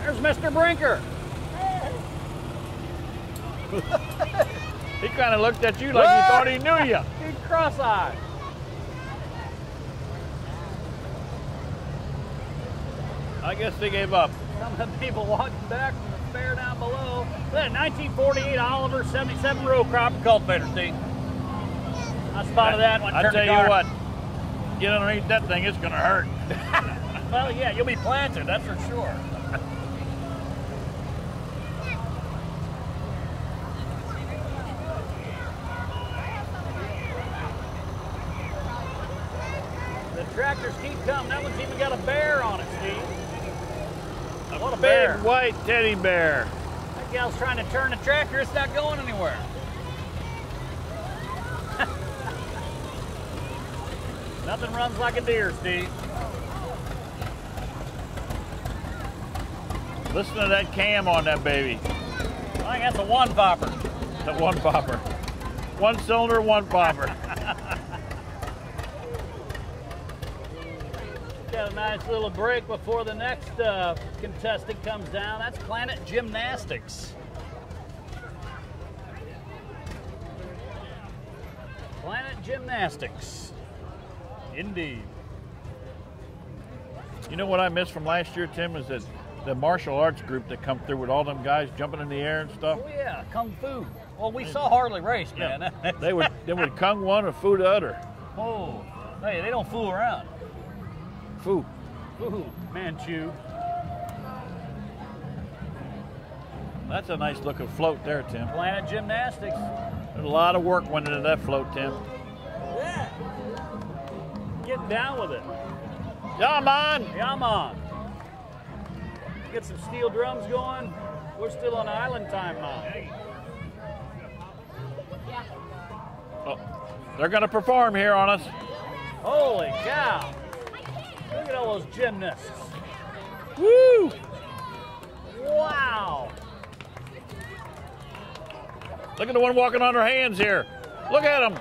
There's Mr. Brinker. He kind of looked at you like he thought he knew you. He's cross-eyed. I guess they gave up. Some of the people walking back from the fair down below. That 1948 Oliver 77 row crop cultivator, Steve. I spotted that one. I tell you what, get underneath that thing, it's gonna hurt. Well, yeah, you'll be planted, that's for sure. The tractors keep coming. That one's even got a bear on it, Steve. What a bear. Big white teddy bear. That gal's trying to turn the tractor. It's not going anywhere. Nothing runs like a deer, Steve. Listen to that cam on that baby. I think that's a one popper. That one popper. One cylinder, one popper. Got a nice little break before the next contestant comes down. That's Planet Gymnastics. Planet Gymnastics. Indeed. You know what I missed from last year, Tim, is that the martial arts group that come through with all them guys jumping in the air and stuff. Oh yeah, Kung Fu. Well, we saw Harley race, man. Yeah. they would Kung one or Fu the other. Oh, hey, they don't fool around. Fu. Ooh, Manchu. That's a nice looking float there, Tim. Planet Gymnastics. There's a lot of work went into that float, Tim. Yeah. Getting down with it. Yeah, man. Yeah, man. Get some steel drums going. We're still on island time, man. Oh, they're going to perform here on us. Holy cow. Look at all those gymnasts. Woo! Wow. Look at the one walking on her hands here. Look at them.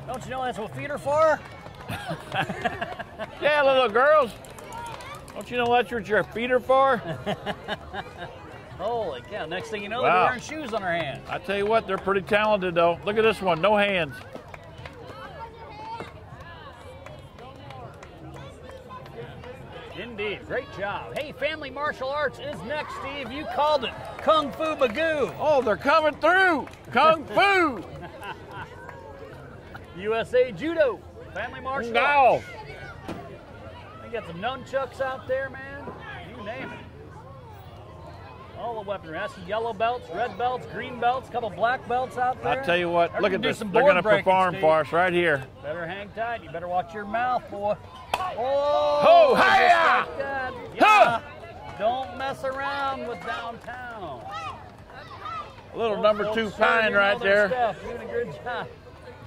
Don't you know that's what feet are for? Yeah, little girls. Don't you know that's what your feet are for? Holy cow. Next thing you know, Wow. they're wearing shoes on their hands. I tell you what, they're pretty talented, though. Look at this one, no hands. Indeed. Great job. Hey, Family Martial Arts is next, Steve. You called it. Kung Fu Magoo. Oh, they're coming through. Kung Fu. USA Judo. Family Martial Now. Arts. They got some nunchucks out there, man. You name it. All the weaponry. I see yellow belts, red belts, green belts, a couple black belts out there. I tell you what, They're look gonna at do this. some They're board going to breaking, perform Steve. for us right here. Better hang tight. You better watch your mouth, boy. Ho, Oh, hi-ya! just like that. Huh! Yeah. Don't mess around with downtown. A little Folks, number folks, 2 sir, pine you know right their there. Stuff. Doing a good job.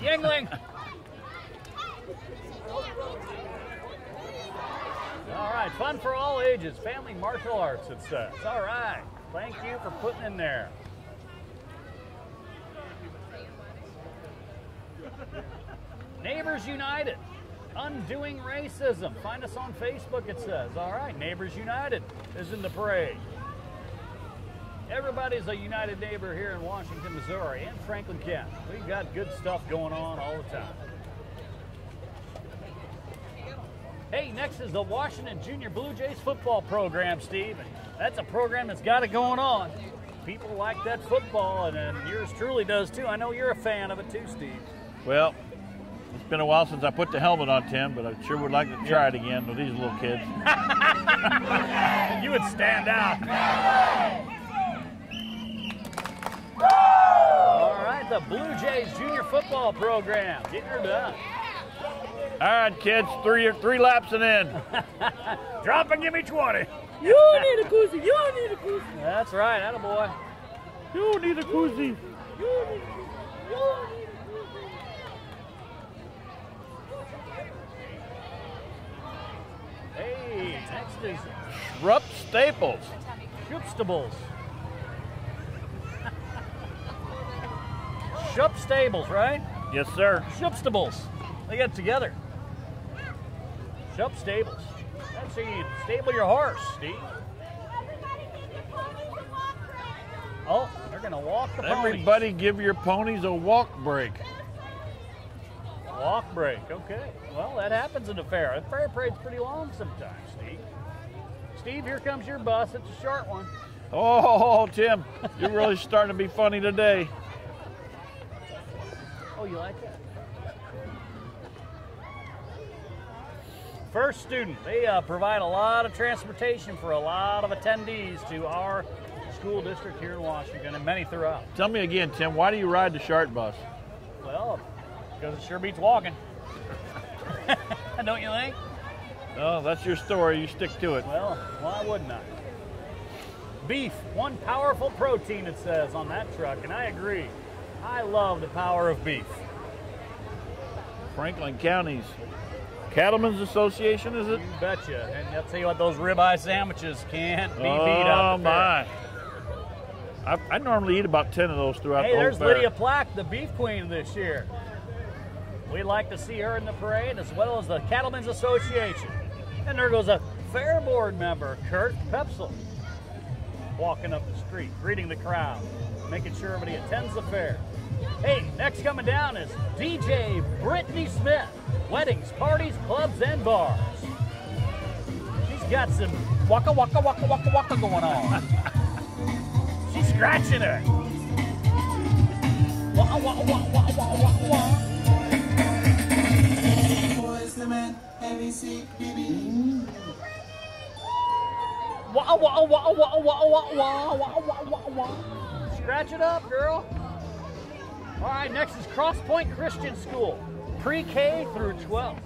Yingling. All right. right, fun for all ages. Family martial arts, it says. All right. Thank you for putting in there. Neighbors United. Undoing racism. Find us on Facebook, it says. All right, Neighbors United is in the parade. Everybody's a united neighbor here in Washington, Missouri, and Franklin County. We've got good stuff going on all the time. Hey, next is the Washington Junior Blue Jays football program, Steve. And that's a program that's got it going on. People like that football, and yours truly does too. I know you're a fan of it too, Steve. Well, it's been a while since I put the helmet on, Tim, but I sure would like to try it again with these little kids. You would stand out. All right, the Blue Jays Junior football program. Getting her done. All right, kids, three laps and in. Drop and give me 20. You need a koozie. You need a koozie. That's right, attaboy. You need a koozie. You need a koozie. Hey, next is Rupp Staples. Shupstables. Shup Stables, right? Yes, sir. Shupstables. They got together. Shup Stables. That's how you stable your horse, Steve. Oh, they're going to walk the ponies. Everybody give your ponies a walk break. Walk break, okay. Well, that happens in the fair. The fair parade's pretty long sometimes, Steve. Steve, here comes your bus. It's a short one. Oh, Tim, you're really starting to be funny today. Oh, you like that? First Student. They provide a lot of transportation for a lot of attendees to our school district here in Washington and many throughout. Tell me again, Tim, why do you ride the Shart bus? Well, because it sure beats walking. Don't you think? Oh, that's your story. You stick to it. Well, why wouldn't I? Beef, one powerful protein, it says on that truck, and I agree. I love the power of beef. Franklin County's Cattlemen's Association, is it? You betcha. And I'll tell you what, those ribeye sandwiches can't be beat Oh, up. my. I normally eat about 10 of those throughout Hey, the whole there's fair. Lydia Plack, the beef queen this year. We'd like to see her in the parade, as well as the Cattlemen's Association. And there goes a fair board member, Kurt Pepsel, walking up the street, greeting the crowd, making sure everybody attends the fair. Hey, next coming down is DJ Brittany Smith, weddings, parties, clubs, and bars. She's got some waka waka waka waka waka going on. She's scratching it. Waka waka waka waka waka waka waka. Boys, the man, ABC, BB. Wah, wah, wah, wah, wah, wah, wah, wah, wah, wah, wah. Scratch it up, girl. All right, next is Cross Point Christian School, pre-K through 12.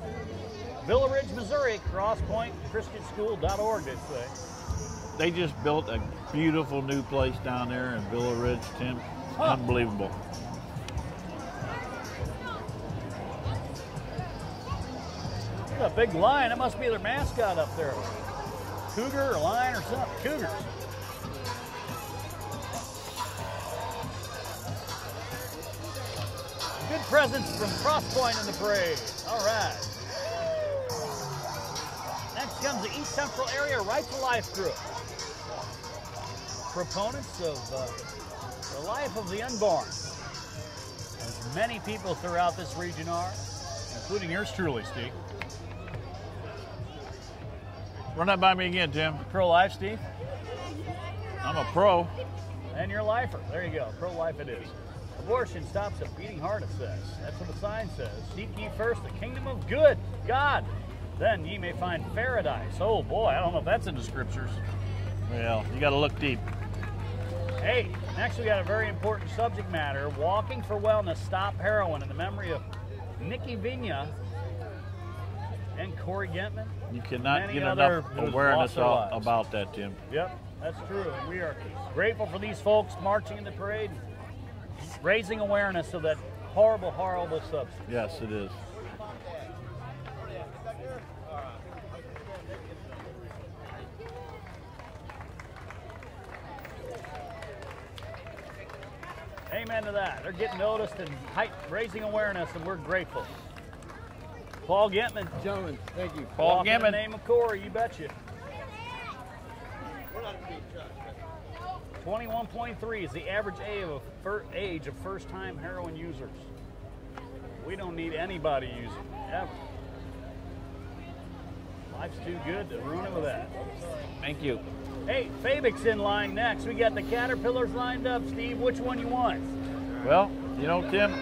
Villa Ridge, Missouri, crosspointchristianschool.org, they say. They just built a beautiful new place down there in Villa Ridge, Tim. Unbelievable. Look at a big lion. That must be their mascot up there. Cougar or lion or something. Cougars. Good presence from Cross Point in the parade. All right. Next comes the East Central Area Right to Life group. Proponents of the life of the unborn. As many people throughout this region are, including yours truly, Steve. Run that by me again, Tim. Pro-life, Steve? I'm a pro. And you're a lifer. There you go. Pro-life it is. Abortion stops a beating heart, it says. That's what the sign says. Seek ye first the kingdom of good, God. Then ye may find paradise. Oh, boy, I don't know if that's in the scriptures. Well, you got to look deep. Hey, next we got a very important subject matter. Walking for Wellness, Stop Heroin, in the memory of Nikki Vigna and Corey Gentman. You cannot Many get other enough who's awareness lost their lives. about that, Tim. Yep, that's true. And we are grateful for these folks marching in the parade, raising awareness of that horrible, horrible substance. Yes, it is. amen to that. They're getting noticed and raising awareness, and we're grateful. Paul Gentman. Gentlemen, thank you. Paul Walking in the Gentman. name of Corey, you betcha. 21.3 is the average age of first-time heroin users. We don't need anybody using it, ever. Life's too good to ruin it with that. Thank you. Hey, Fabic's in line next. We got the Caterpillars lined up. Steve, which one you want? Well, you know, Tim,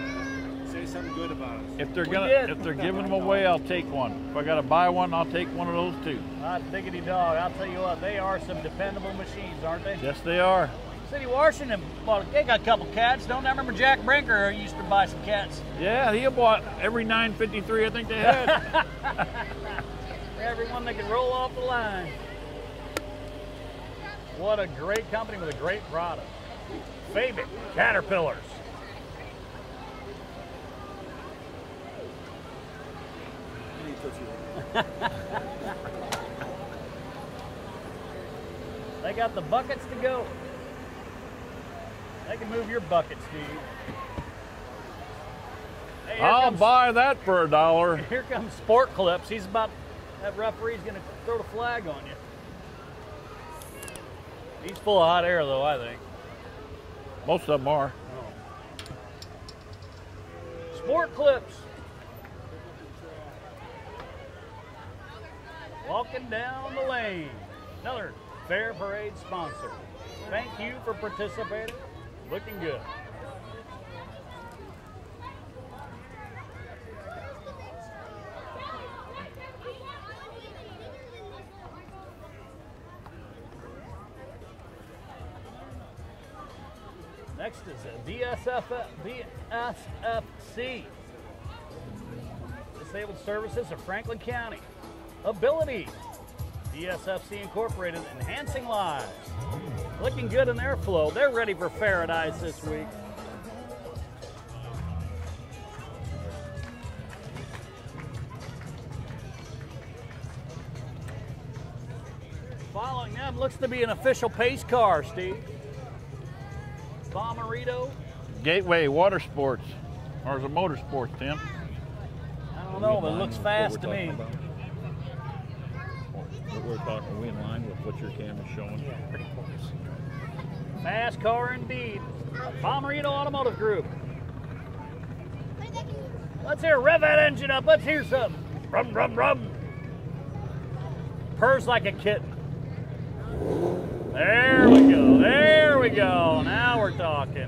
Say something good about us. if they're did. if they're giving them away, I'll take one. If I got to buy one, I'll take one of those too. Hot diggity dog. I'll tell you what, they are some dependable machines, aren't they? Yes, they are. City Washington, well, they got a couple cats. Don't I remember Jack Brinker used to buy some cats? Yeah, he bought every 953 I think they had. Everyone that can roll off the line. What a great company with a great product. Fabic Caterpillars. They got the buckets to go. They can move your bucket, Steve. Hey, I'll buy that for $1. Here comes Sport Clips. That referee's going to throw the flag on you. He's full of hot air, though, I think. Most of them are. Sport Clips. Walking down the lane. Another Fair Parade sponsor. Thank you for participating. Looking good. Next is a DSFC. Disabled Services of Franklin County. Ability. DSFC Incorporated, enhancing lives. Looking good in their flow. They're ready for Paradise this week. Following them looks to be an official pace car, Steve. Bommarito. Gateway Water Sports. Or is it Motorsports, Tim? I don't know, but it looks fast to me. Are we in line with what your camera's showing? Yeah, pretty close. Fast car indeed. Bommarito Automotive Group. Let's hear, rev that engine up. Let's hear something. Rum, rum, rum. Purrs like a kitten. There we go. There we go. Now we're talking.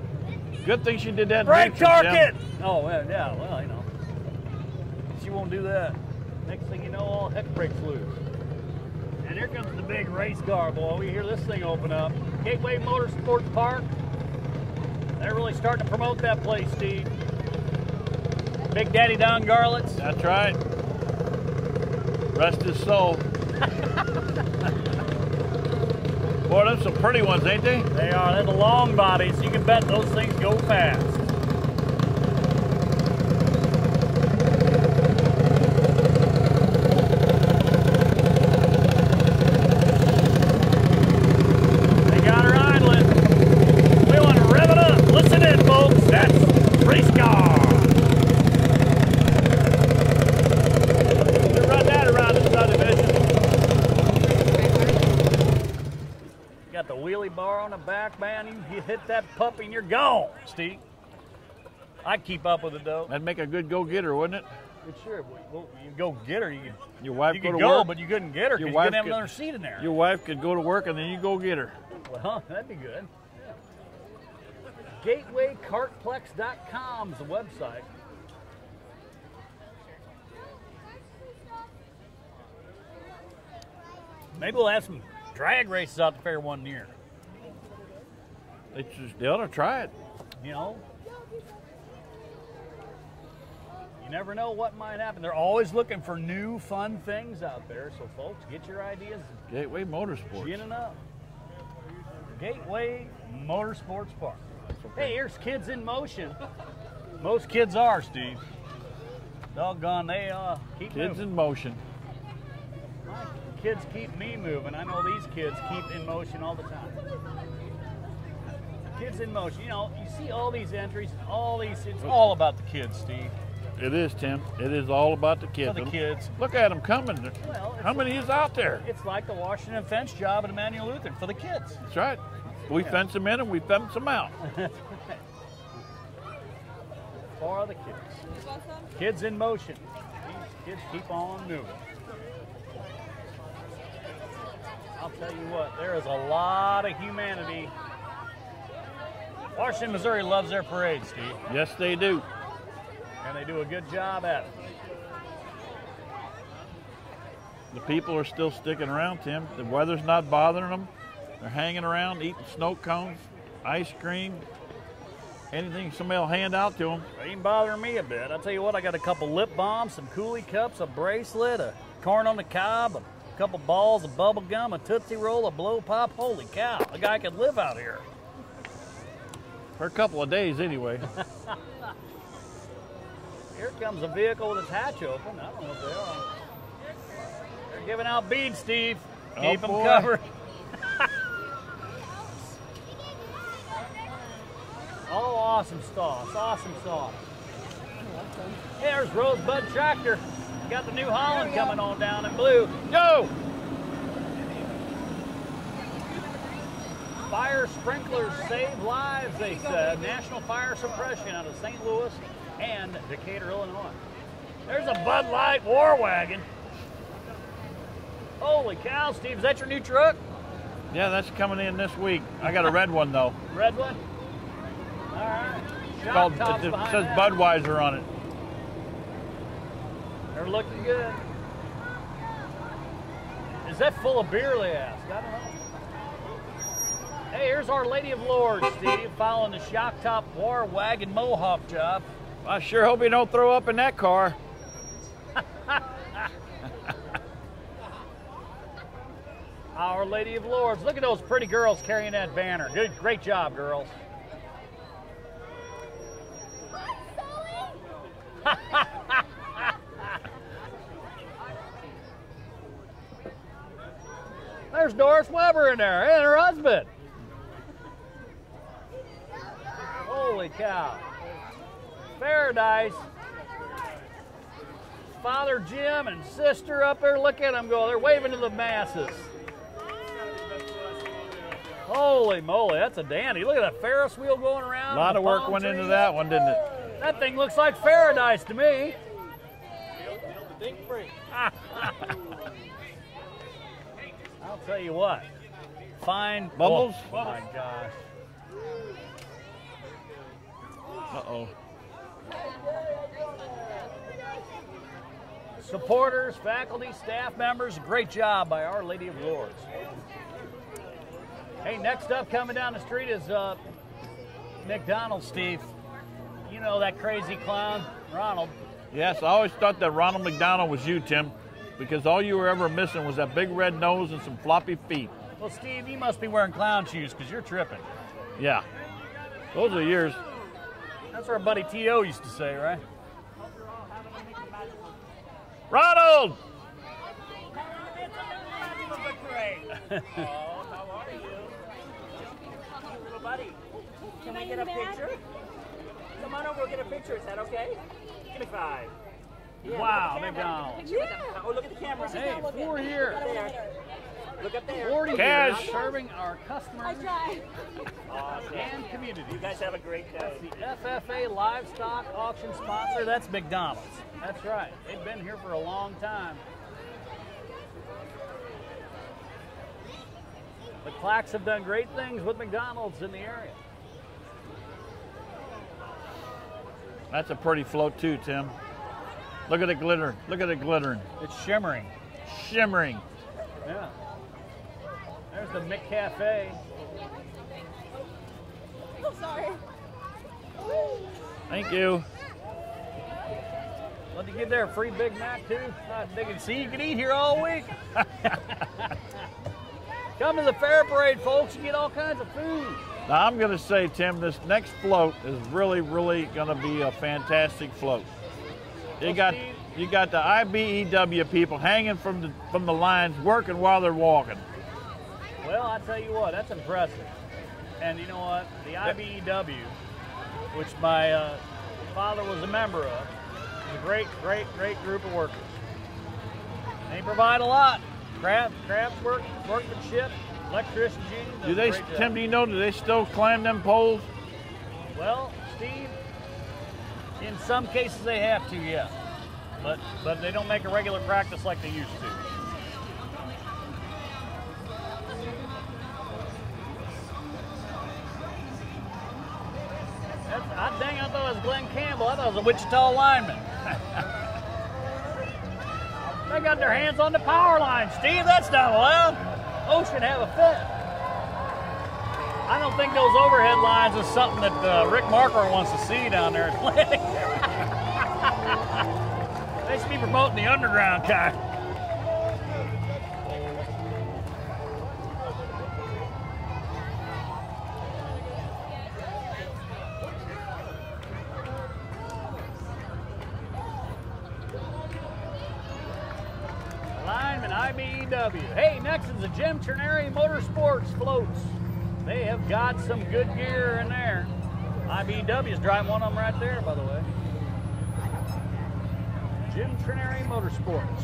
Good thing she did that. Brake Matrix, target. Tim. Oh, yeah, well, you know. She won't do that. Next thing you know, all heck breaks loose. And here comes the big race car, boy. We hear this thing open up. Gateway Motorsports Park. They're really starting to promote that place, Steve. Big Daddy Don Garlitz. That's right. Rest his soul. Boy, those some pretty ones, ain't they? They are. They're the long bodies. You can bet those things go fast. They got her idling. We want to rev it up. Listen in, folks. That's race car. We run that around the subdivision. Got the wheelie bar on the back, man. You hit that puppy and you're gone, Steve. I'd keep up with it, though. That'd make a good go-getter, wouldn't it? But sure, well, you can go get her. Your wife You go could to go, work. but you couldn't get her because Your you wife couldn't have could- another seat in there. Your wife could go to work and then you go get her. Well, that'd be good. GatewayCartplex.com is the website. Maybe we'll have some drag races out the fair one year. They ought to try it. You know? You never know what might happen. They're always looking for new, fun things out there. So, folks, get your ideas Gateway Motorsports. ginning up. Gateway Motorsports Park. Hey, here's Kids in Motion. Most kids are, Steve. Doggone, they keep Kids moving. in motion. My kids keep me moving. I know these kids keep in motion all the time. Kids in Motion. You know, you see all these entries, it's all about the kids, Steve. It is, Tim. It is all about the kids. For the kids. Look at them coming. Well, How many is out there? It's like the Washington fence job at Emmanuel Lutheran for the kids. That's right. We fence them in and we fence them out. For the kids. Kids in Motion. These kids keep on moving. I'll tell you what, there is a lot of humanity. Washington, Missouri loves their parade, Steve. Yes, they do. And they do a good job at it. The people are still sticking around, Tim. The weather's not bothering them. They're hanging around, eating snow cones, ice cream, anything somebody will hand out to them. It ain't bothering me a bit. I'll tell you what, I got a couple lip balms, some Coolie cups, a bracelet, a corn on the cob, a couple balls of bubble gum, a Tootsie Roll, a blow pop. Holy cow, a guy could live out here. For a couple of days, anyway. Here comes a vehicle with its hatch open. I don't know what they are. They're giving out beads, Steve. Keep them covered. Oh, awesome sauce. Awesome sauce. There's Rosebud Tractor. Got the New Holland coming on down in blue. Go! Fire sprinklers save lives, they said. National Fire Suppression out of St. Louis and Decatur, Illinois. There's a Bud Light War Wagon. Holy cow, Steve, is that your new truck? Yeah, that's coming in this week. I got a red one, though. Red one? All right. It says Budweiser on it. They're looking good. Is that full of beer, they asked? I don't know. Hey, here's Our Lady of Lourdes, Steve, following the Shock Top War Wagon Mohawk job. I sure hope you don't throw up in that car. Our Lady of Lourdes. Look at those pretty girls carrying that banner. Good, great job, girls. There's Doris Weber in there and her husband. Holy cow. Paradise. Father Jim and sister up there. Look at them go. They're waving to the masses. Holy moly, that's a dandy. Look at that Ferris wheel going around. A lot of work went into that one, didn't it? That thing looks like paradise to me. I'll tell you what. Fine. Bubbles? Oh my gosh. Uh-oh. Supporters, faculty, staff members, great job by Our Lady of Lourdes. Hey, next up coming down the street is McDonald, Steve. You know that crazy clown, Ronald. Yes, I always thought that Ronald McDonald was you, Tim, because all you were ever missing was that big red nose and some floppy feet. Well, Steve, you must be wearing clown shoes because you're tripping. Yeah. Those are yours. That's what our buddy T.O. used to say, right? Ronald! Buddy, can we get a picture? Come on over, we'll get a picture. Is that okay? Give me 5. Yeah, Wow, McDonald. Oh, look at the camera. Hey, 4 here. Look up there. Look up there. 40 Cash. here, serving our customers Awesome. and community. You guys have a great day. That's the FFA Livestock Auction sponsor. That's McDonald's. That's right. They've been here for a long time. The Clacks have done great things with McDonald's in the area. That's a pretty float too, Tim. Look at it glitter. Look at it glittering. It's shimmering. Shimmering. Yeah. There's the McCafe. Oh, sorry. Thank you. Let you get there a free Big Mac too. They can see you can eat here all week. Come to the fair parade, folks. You get all kinds of food. Now I'm going to say, Tim, this next float is really, really going to be a fantastic float. You got the IBEW people hanging from the lines, working while they're walking. Well, I tell you what, that's impressive. And you know what? The IBEW, which my father was a member of, is a great, great, great group of workers. They provide a lot. Craft workmanship, electricians union. Do they, Tim, do you know, do they still climb them poles? Well, Steve, in some cases they have to, yeah. But they don't make a regular practice like they used to. Dang, I thought it was Glenn Campbell. I thought it was a Wichita lineman. They got their hands on the power line, Steve. That's not allowed. Ocean have a fit. I don't think those overhead lines is something that Rick Marker wants to see down there at Atlantic. They should be promoting the underground kind. Lineman IBEW. Hey, next is the Jim Trineri Motorsports floats. They have got some good gear in there. IBEW is driving one of them right there, by the way. Jim Trineri Motorsports.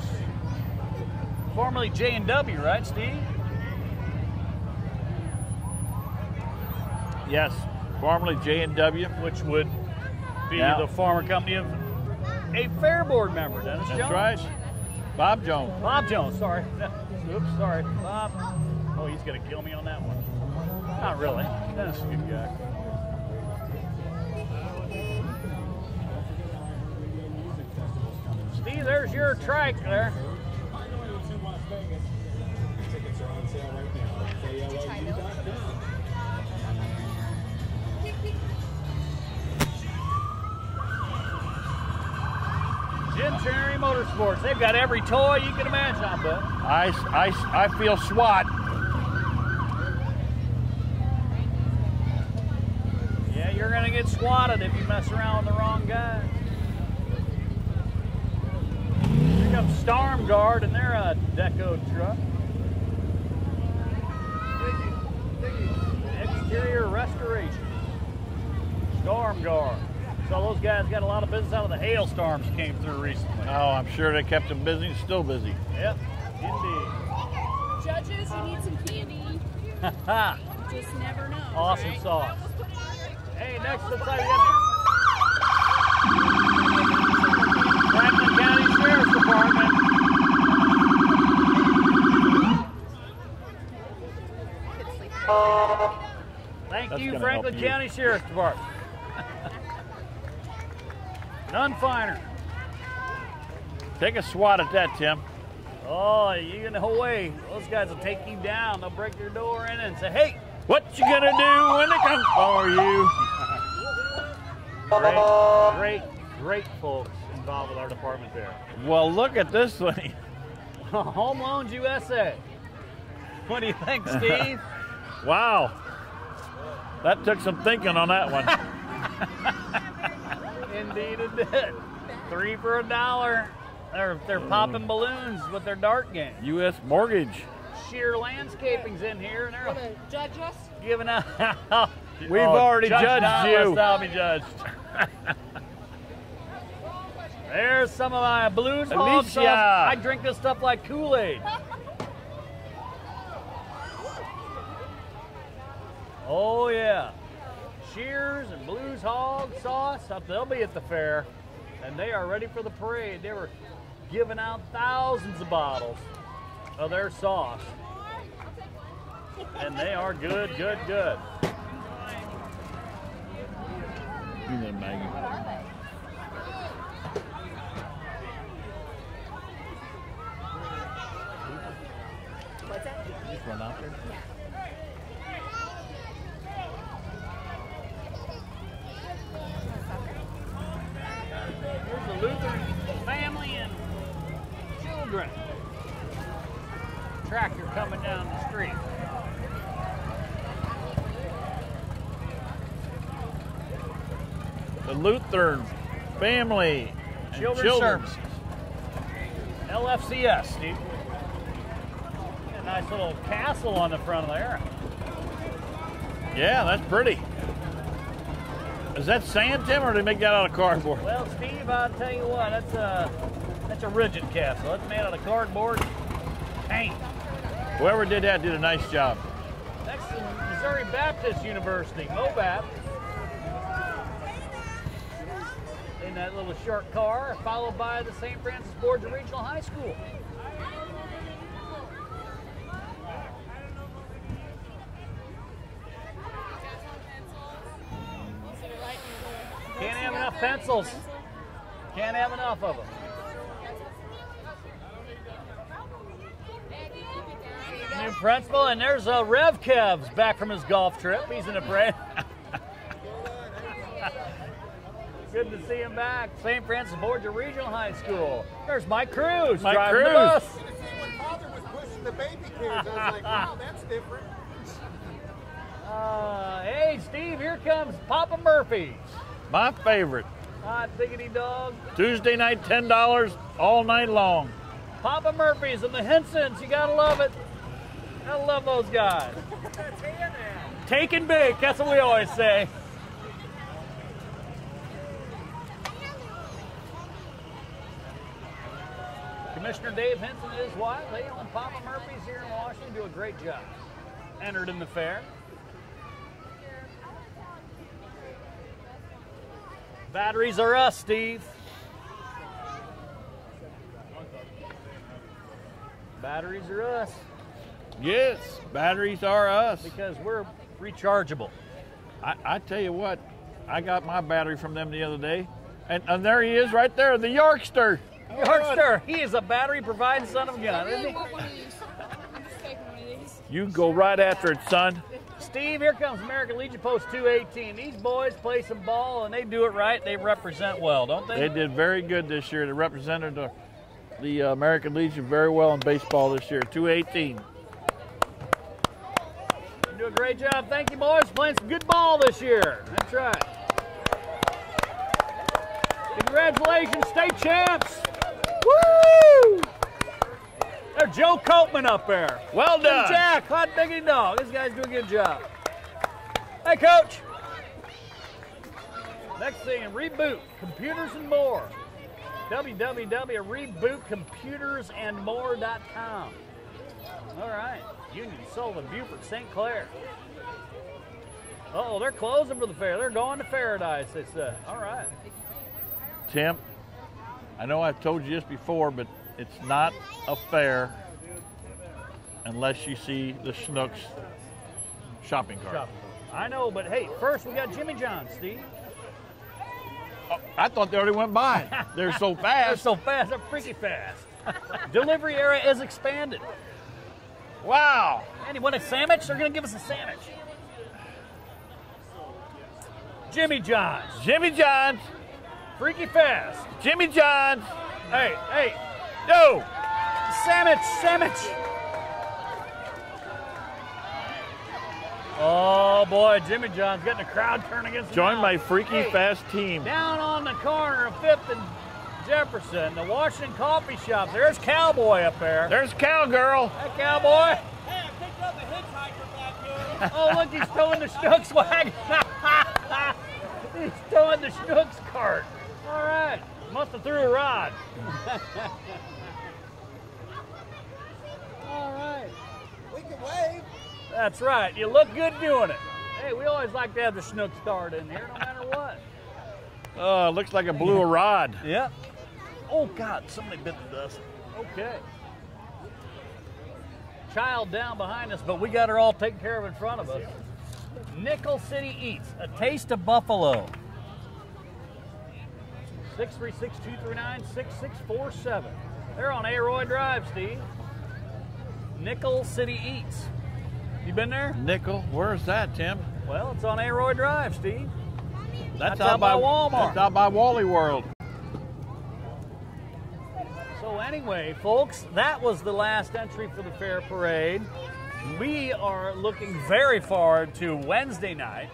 Formerly J&W, right, Steve? Yes, formerly J&W. Which would be the former company of a Fair Board member, Dennis Jones. That's right. Bob Jones. Bob Jones, sorry. Oops, sorry. Bob. Oh, he's going to kill me on that one. Not really. Dennis is a good guy. Steve, there's your trike there. Jim Trineri Motorsports. They've got every toy you can imagine, I bet. I feel SWAT. Yeah, you're going to get swatted if you mess around with the wrong guy. Here comes Storm Guard, and they're a Deco truck. Exterior restoration. Storm Guard. So those guys got a lot of business out of the hailstorms that came through recently. Oh, I'm sure they kept them busy, still busy. Yep, indeed. Judges, you need some candy. You just never know. Awesome right? sauce. Hey, next looks like we got Franklin County Sheriff's Department. Thank That's you, gonna Franklin help you. County Sheriff's Department. None finer. Take a swat at that, Tim. Oh, you know way. Those guys will take you down. They'll break your door in and say, hey, What you gonna do when they come for you? great folks involved with our department there. Well, look at this thing. Home Loans USA. What do you think, Steve? Wow. That took some thinking on that one. Indeed it did. 3 for $1. They're popping balloons with their dart game. U.S. Mortgage. Sheer Landscaping's in here, and they're Judge us? giving out. We've already judged not, you. lest I'll be judged. There's some of my blues hog sauce. Alicia. I drink this stuff like Kool-Aid. Oh yeah, Shears and Blues Hog sauce. They'll be at the fair, and they are ready for the parade. They were giving out thousands of bottles of their sauce, and they are good. You know, Maggie. What's that? Just run out there. Here's the Lutheran family and children. Tractor coming down the street. The Lutheran family and Children's Services. LFCS, Steve. A nice little castle on the front of there. Yeah, that's pretty. Is that sand, Tim, or did they make that out of cardboard? Well, Steve, I'll tell you what, that's a rigid castle. That's made out of cardboard paint. Whoever did that did a nice job. Next is Missouri Baptist University, MOBAP. In that little short car, followed by the St. Francis Borgia Regional High School. Can't have enough pencils. Can't have enough of them. New principal, and there's Rev Kevs back from his golf trip. He's in a break. Good to see him back. St. Francis Borgia Regional High School. There's Mike Cruz driving the bus. When Father was pushing the baby carriage, I was like, wow, that's different. Hey, Steve, here comes Papa Murphy's. My favorite. Hot diggity dog. Tuesday night, $10 all night long. Papa Murphy's and the Hensons. You gotta love it. Gotta love those guys. Take and bake. That's what we always say. Commissioner Dave Henson and his wife, they own Papa Murphy's here in Washington, do a great job. Entered in the fair. Batteries are us, Steve. Batteries are us. Yes, batteries are us. Because we're rechargeable. I tell you what, I got my battery from them the other day, and there he is right there, the Yorkster. Yorkster, he is a battery providing son of a gun, isn't he? You go right after it, son. Steve, here comes American Legion Post 218. These boys play some ball, and they do it right. They represent well, don't they? They did very good this year. They represented the American Legion very well in baseball this year. 218. You do a great job. Thank you, boys, for playing some good ball this year. That's right. Congratulations, state champs. Woo! There's Joe Copeman up there. Well done. Jack, hot diggity dog. This guy's doing a good job. Hey, Coach. Next thing, Reboot Computers and More. www.rebootcomputersandmore.com. All right. Union, Sullivan, Beaufort, St. Clair. Uh-oh, they're closing for the fair. They're going to Paradise, they said. All right. Tim, I know I've told you this before, but it's not a fair unless you see the Schnucks shopping cart. I know, but hey, first we got Jimmy John, Steve. Oh, I thought they already went by. They're so fast. They're so fast. They're freaky fast. Delivery area is expanded. Wow. And you want a sandwich? They're going to give us a sandwich. Jimmy John's. Jimmy John's. Freaky fast. Jimmy John's. Hey, hey. Yo. Sandwich. Oh, boy, Jimmy John's getting the crowd turn against him. Join now. my freaky fast team. Down on the corner of 5th and Jefferson, the Washington Coffee Shop. There's Cowboy up there. There's Cowgirl. Hey, Cowboy. Hey, I picked up a hitchhiker back here. Oh, look, he's towing the Schnucks wagon. He's towing the Schnucks cart. All right. Must have threw a rod. All right. We can wave. That's right. You look good doing it. Hey, we always like to have the Schnucks cart in here, no matter what. Oh, looks like it blew a rod. Yep. Oh, God, somebody bit the dust. Okay. Child down behind us, but we got her all taken care of in front of us. Nickel City Eats, a taste of Buffalo. 636-239-6647. They're on Aroy Drive, Steve. Nickel City Eats. You been there? Nickel? Where's that, Tim? Well, it's on Aroy Drive, Steve. That's out by Walmart. That's out by Wally World. So anyway, folks, that was the last entry for the fair parade. We are looking very forward to Wednesday night.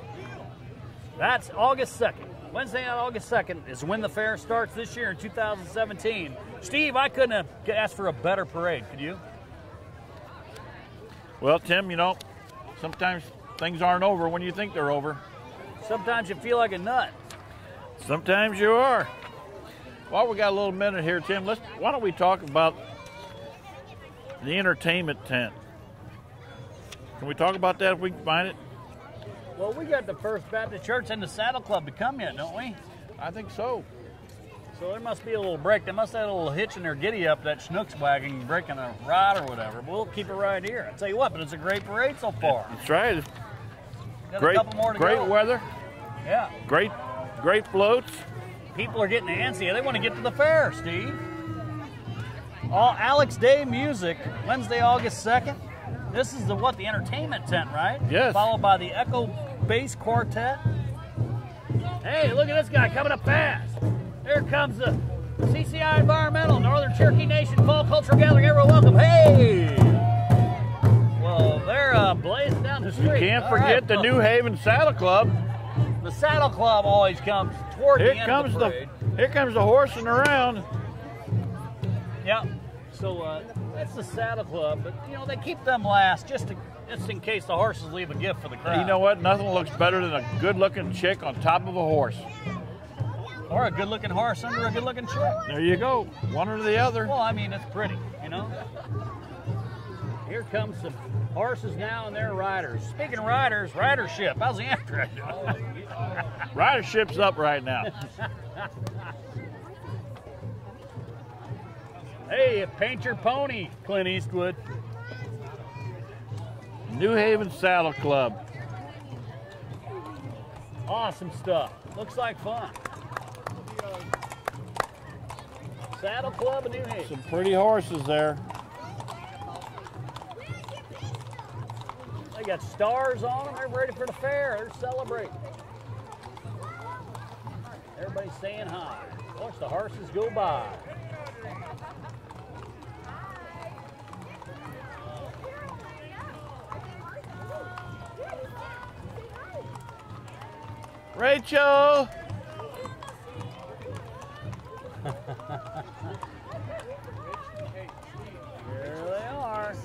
That's August 2nd. Wednesday night, August 2nd is when the fair starts this year in 2017. Steve, I couldn't have asked for a better parade, could you? Well, Tim, you know, sometimes things aren't over when you think they're over. Sometimes you feel like a nut. Sometimes you are. Well, we got a little minute here, Tim. Why don't we talk about the entertainment tent? Can we talk about that if we can find it? Well, we got the First Baptist Church and the Saddle Club to come yet, don't we? I think so. So there must be a little break. They must have a little hitch in their giddy up, that Schnucks wagon breaking a ride or whatever. But we'll keep it right here. I'll tell you what, but it's a great parade so far. That's right. It's Got great, a couple more to great go. weather. Yeah. Great floats. People are getting antsy. They want to get to the fair, Steve. All Alex Day music, Wednesday, August 2nd. This is the entertainment tent, right? Yes. Followed by the Echo Bass Quartet. Hey, look at this guy coming up fast. There comes the CCI Environmental Northern Cherokee Nation Fall Cultural Gathering. Everyone, welcome. Hey! Well, they're blazing down the street. You can't forget the New Haven Saddle Club. The Saddle Club always comes toward the end of the parade. Here comes the horsing around. Yeah. So that's the Saddle Club, but you know they keep them last just in case the horses leave a gift for the crowd. You know what? Nothing looks better than a good-looking chick on top of a horse. Or a good-looking horse under a good-looking chick. There you go. One or the other. Well, I mean, it's pretty, you know. Here comes some horses now and their riders. Speaking of riders, ridership. How's the Amtrak doing? Ridership's up right now. Hey, paint your pony, Clint Eastwood. New Haven Saddle Club. Awesome stuff. Looks like fun. Saddle Club of New Haven. Some pretty horses there. They got stars on them. They're ready for the fair. They're celebrating. Everybody's saying hi. Watch the horses go by. Rachel! There they are.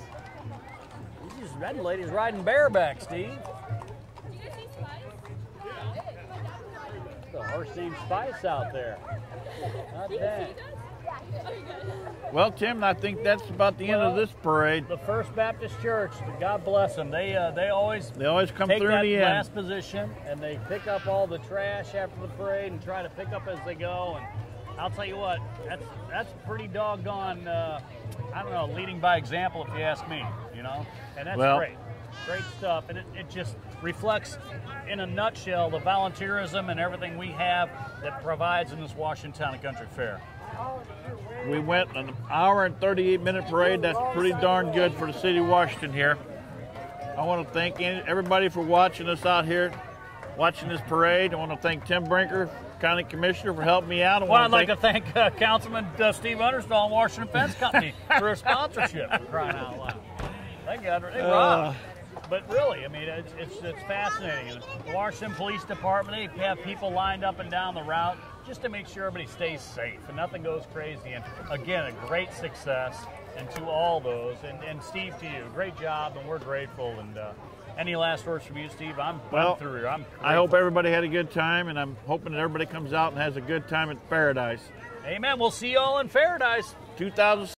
That lady's riding bareback, Steve. The horse named Spice out there. Not bad. Well, Tim, I think that's about the end of this parade. The First Baptist Church, God bless them. They always come take through that the end. last position, and they pick up all the trash after the parade and try to pick up as they go. And I'll tell you what, that's pretty doggone. I don't know, leading by example, if you ask me. You know, and that's great stuff, and it just reflects, in a nutshell, the volunteerism and everything we have that provides in this Washington Town and Country Fair. We went an hour and 38-minute parade. That's pretty darn good for the city of Washington here. I want to thank everybody for watching us out here, watching this parade. I want to thank Tim Brinker, County Commissioner, for helping me out. I'd like to thank Councilman Steve Understall and Washington Fence Company for a sponsorship. For crying out loud. Thank God, they rock. But really, I mean, it's fascinating. And the Washington Police Department, they have people lined up and down the route just to make sure everybody stays safe and nothing goes crazy. And again, a great success, and to all those. And Steve, to you, great job, and we're grateful. And any last words from you, Steve? I'm through here. I hope everybody had a good time, and I'm hoping that everybody comes out and has a good time at Paradise. Amen. We'll see you all in Paradise. 2000.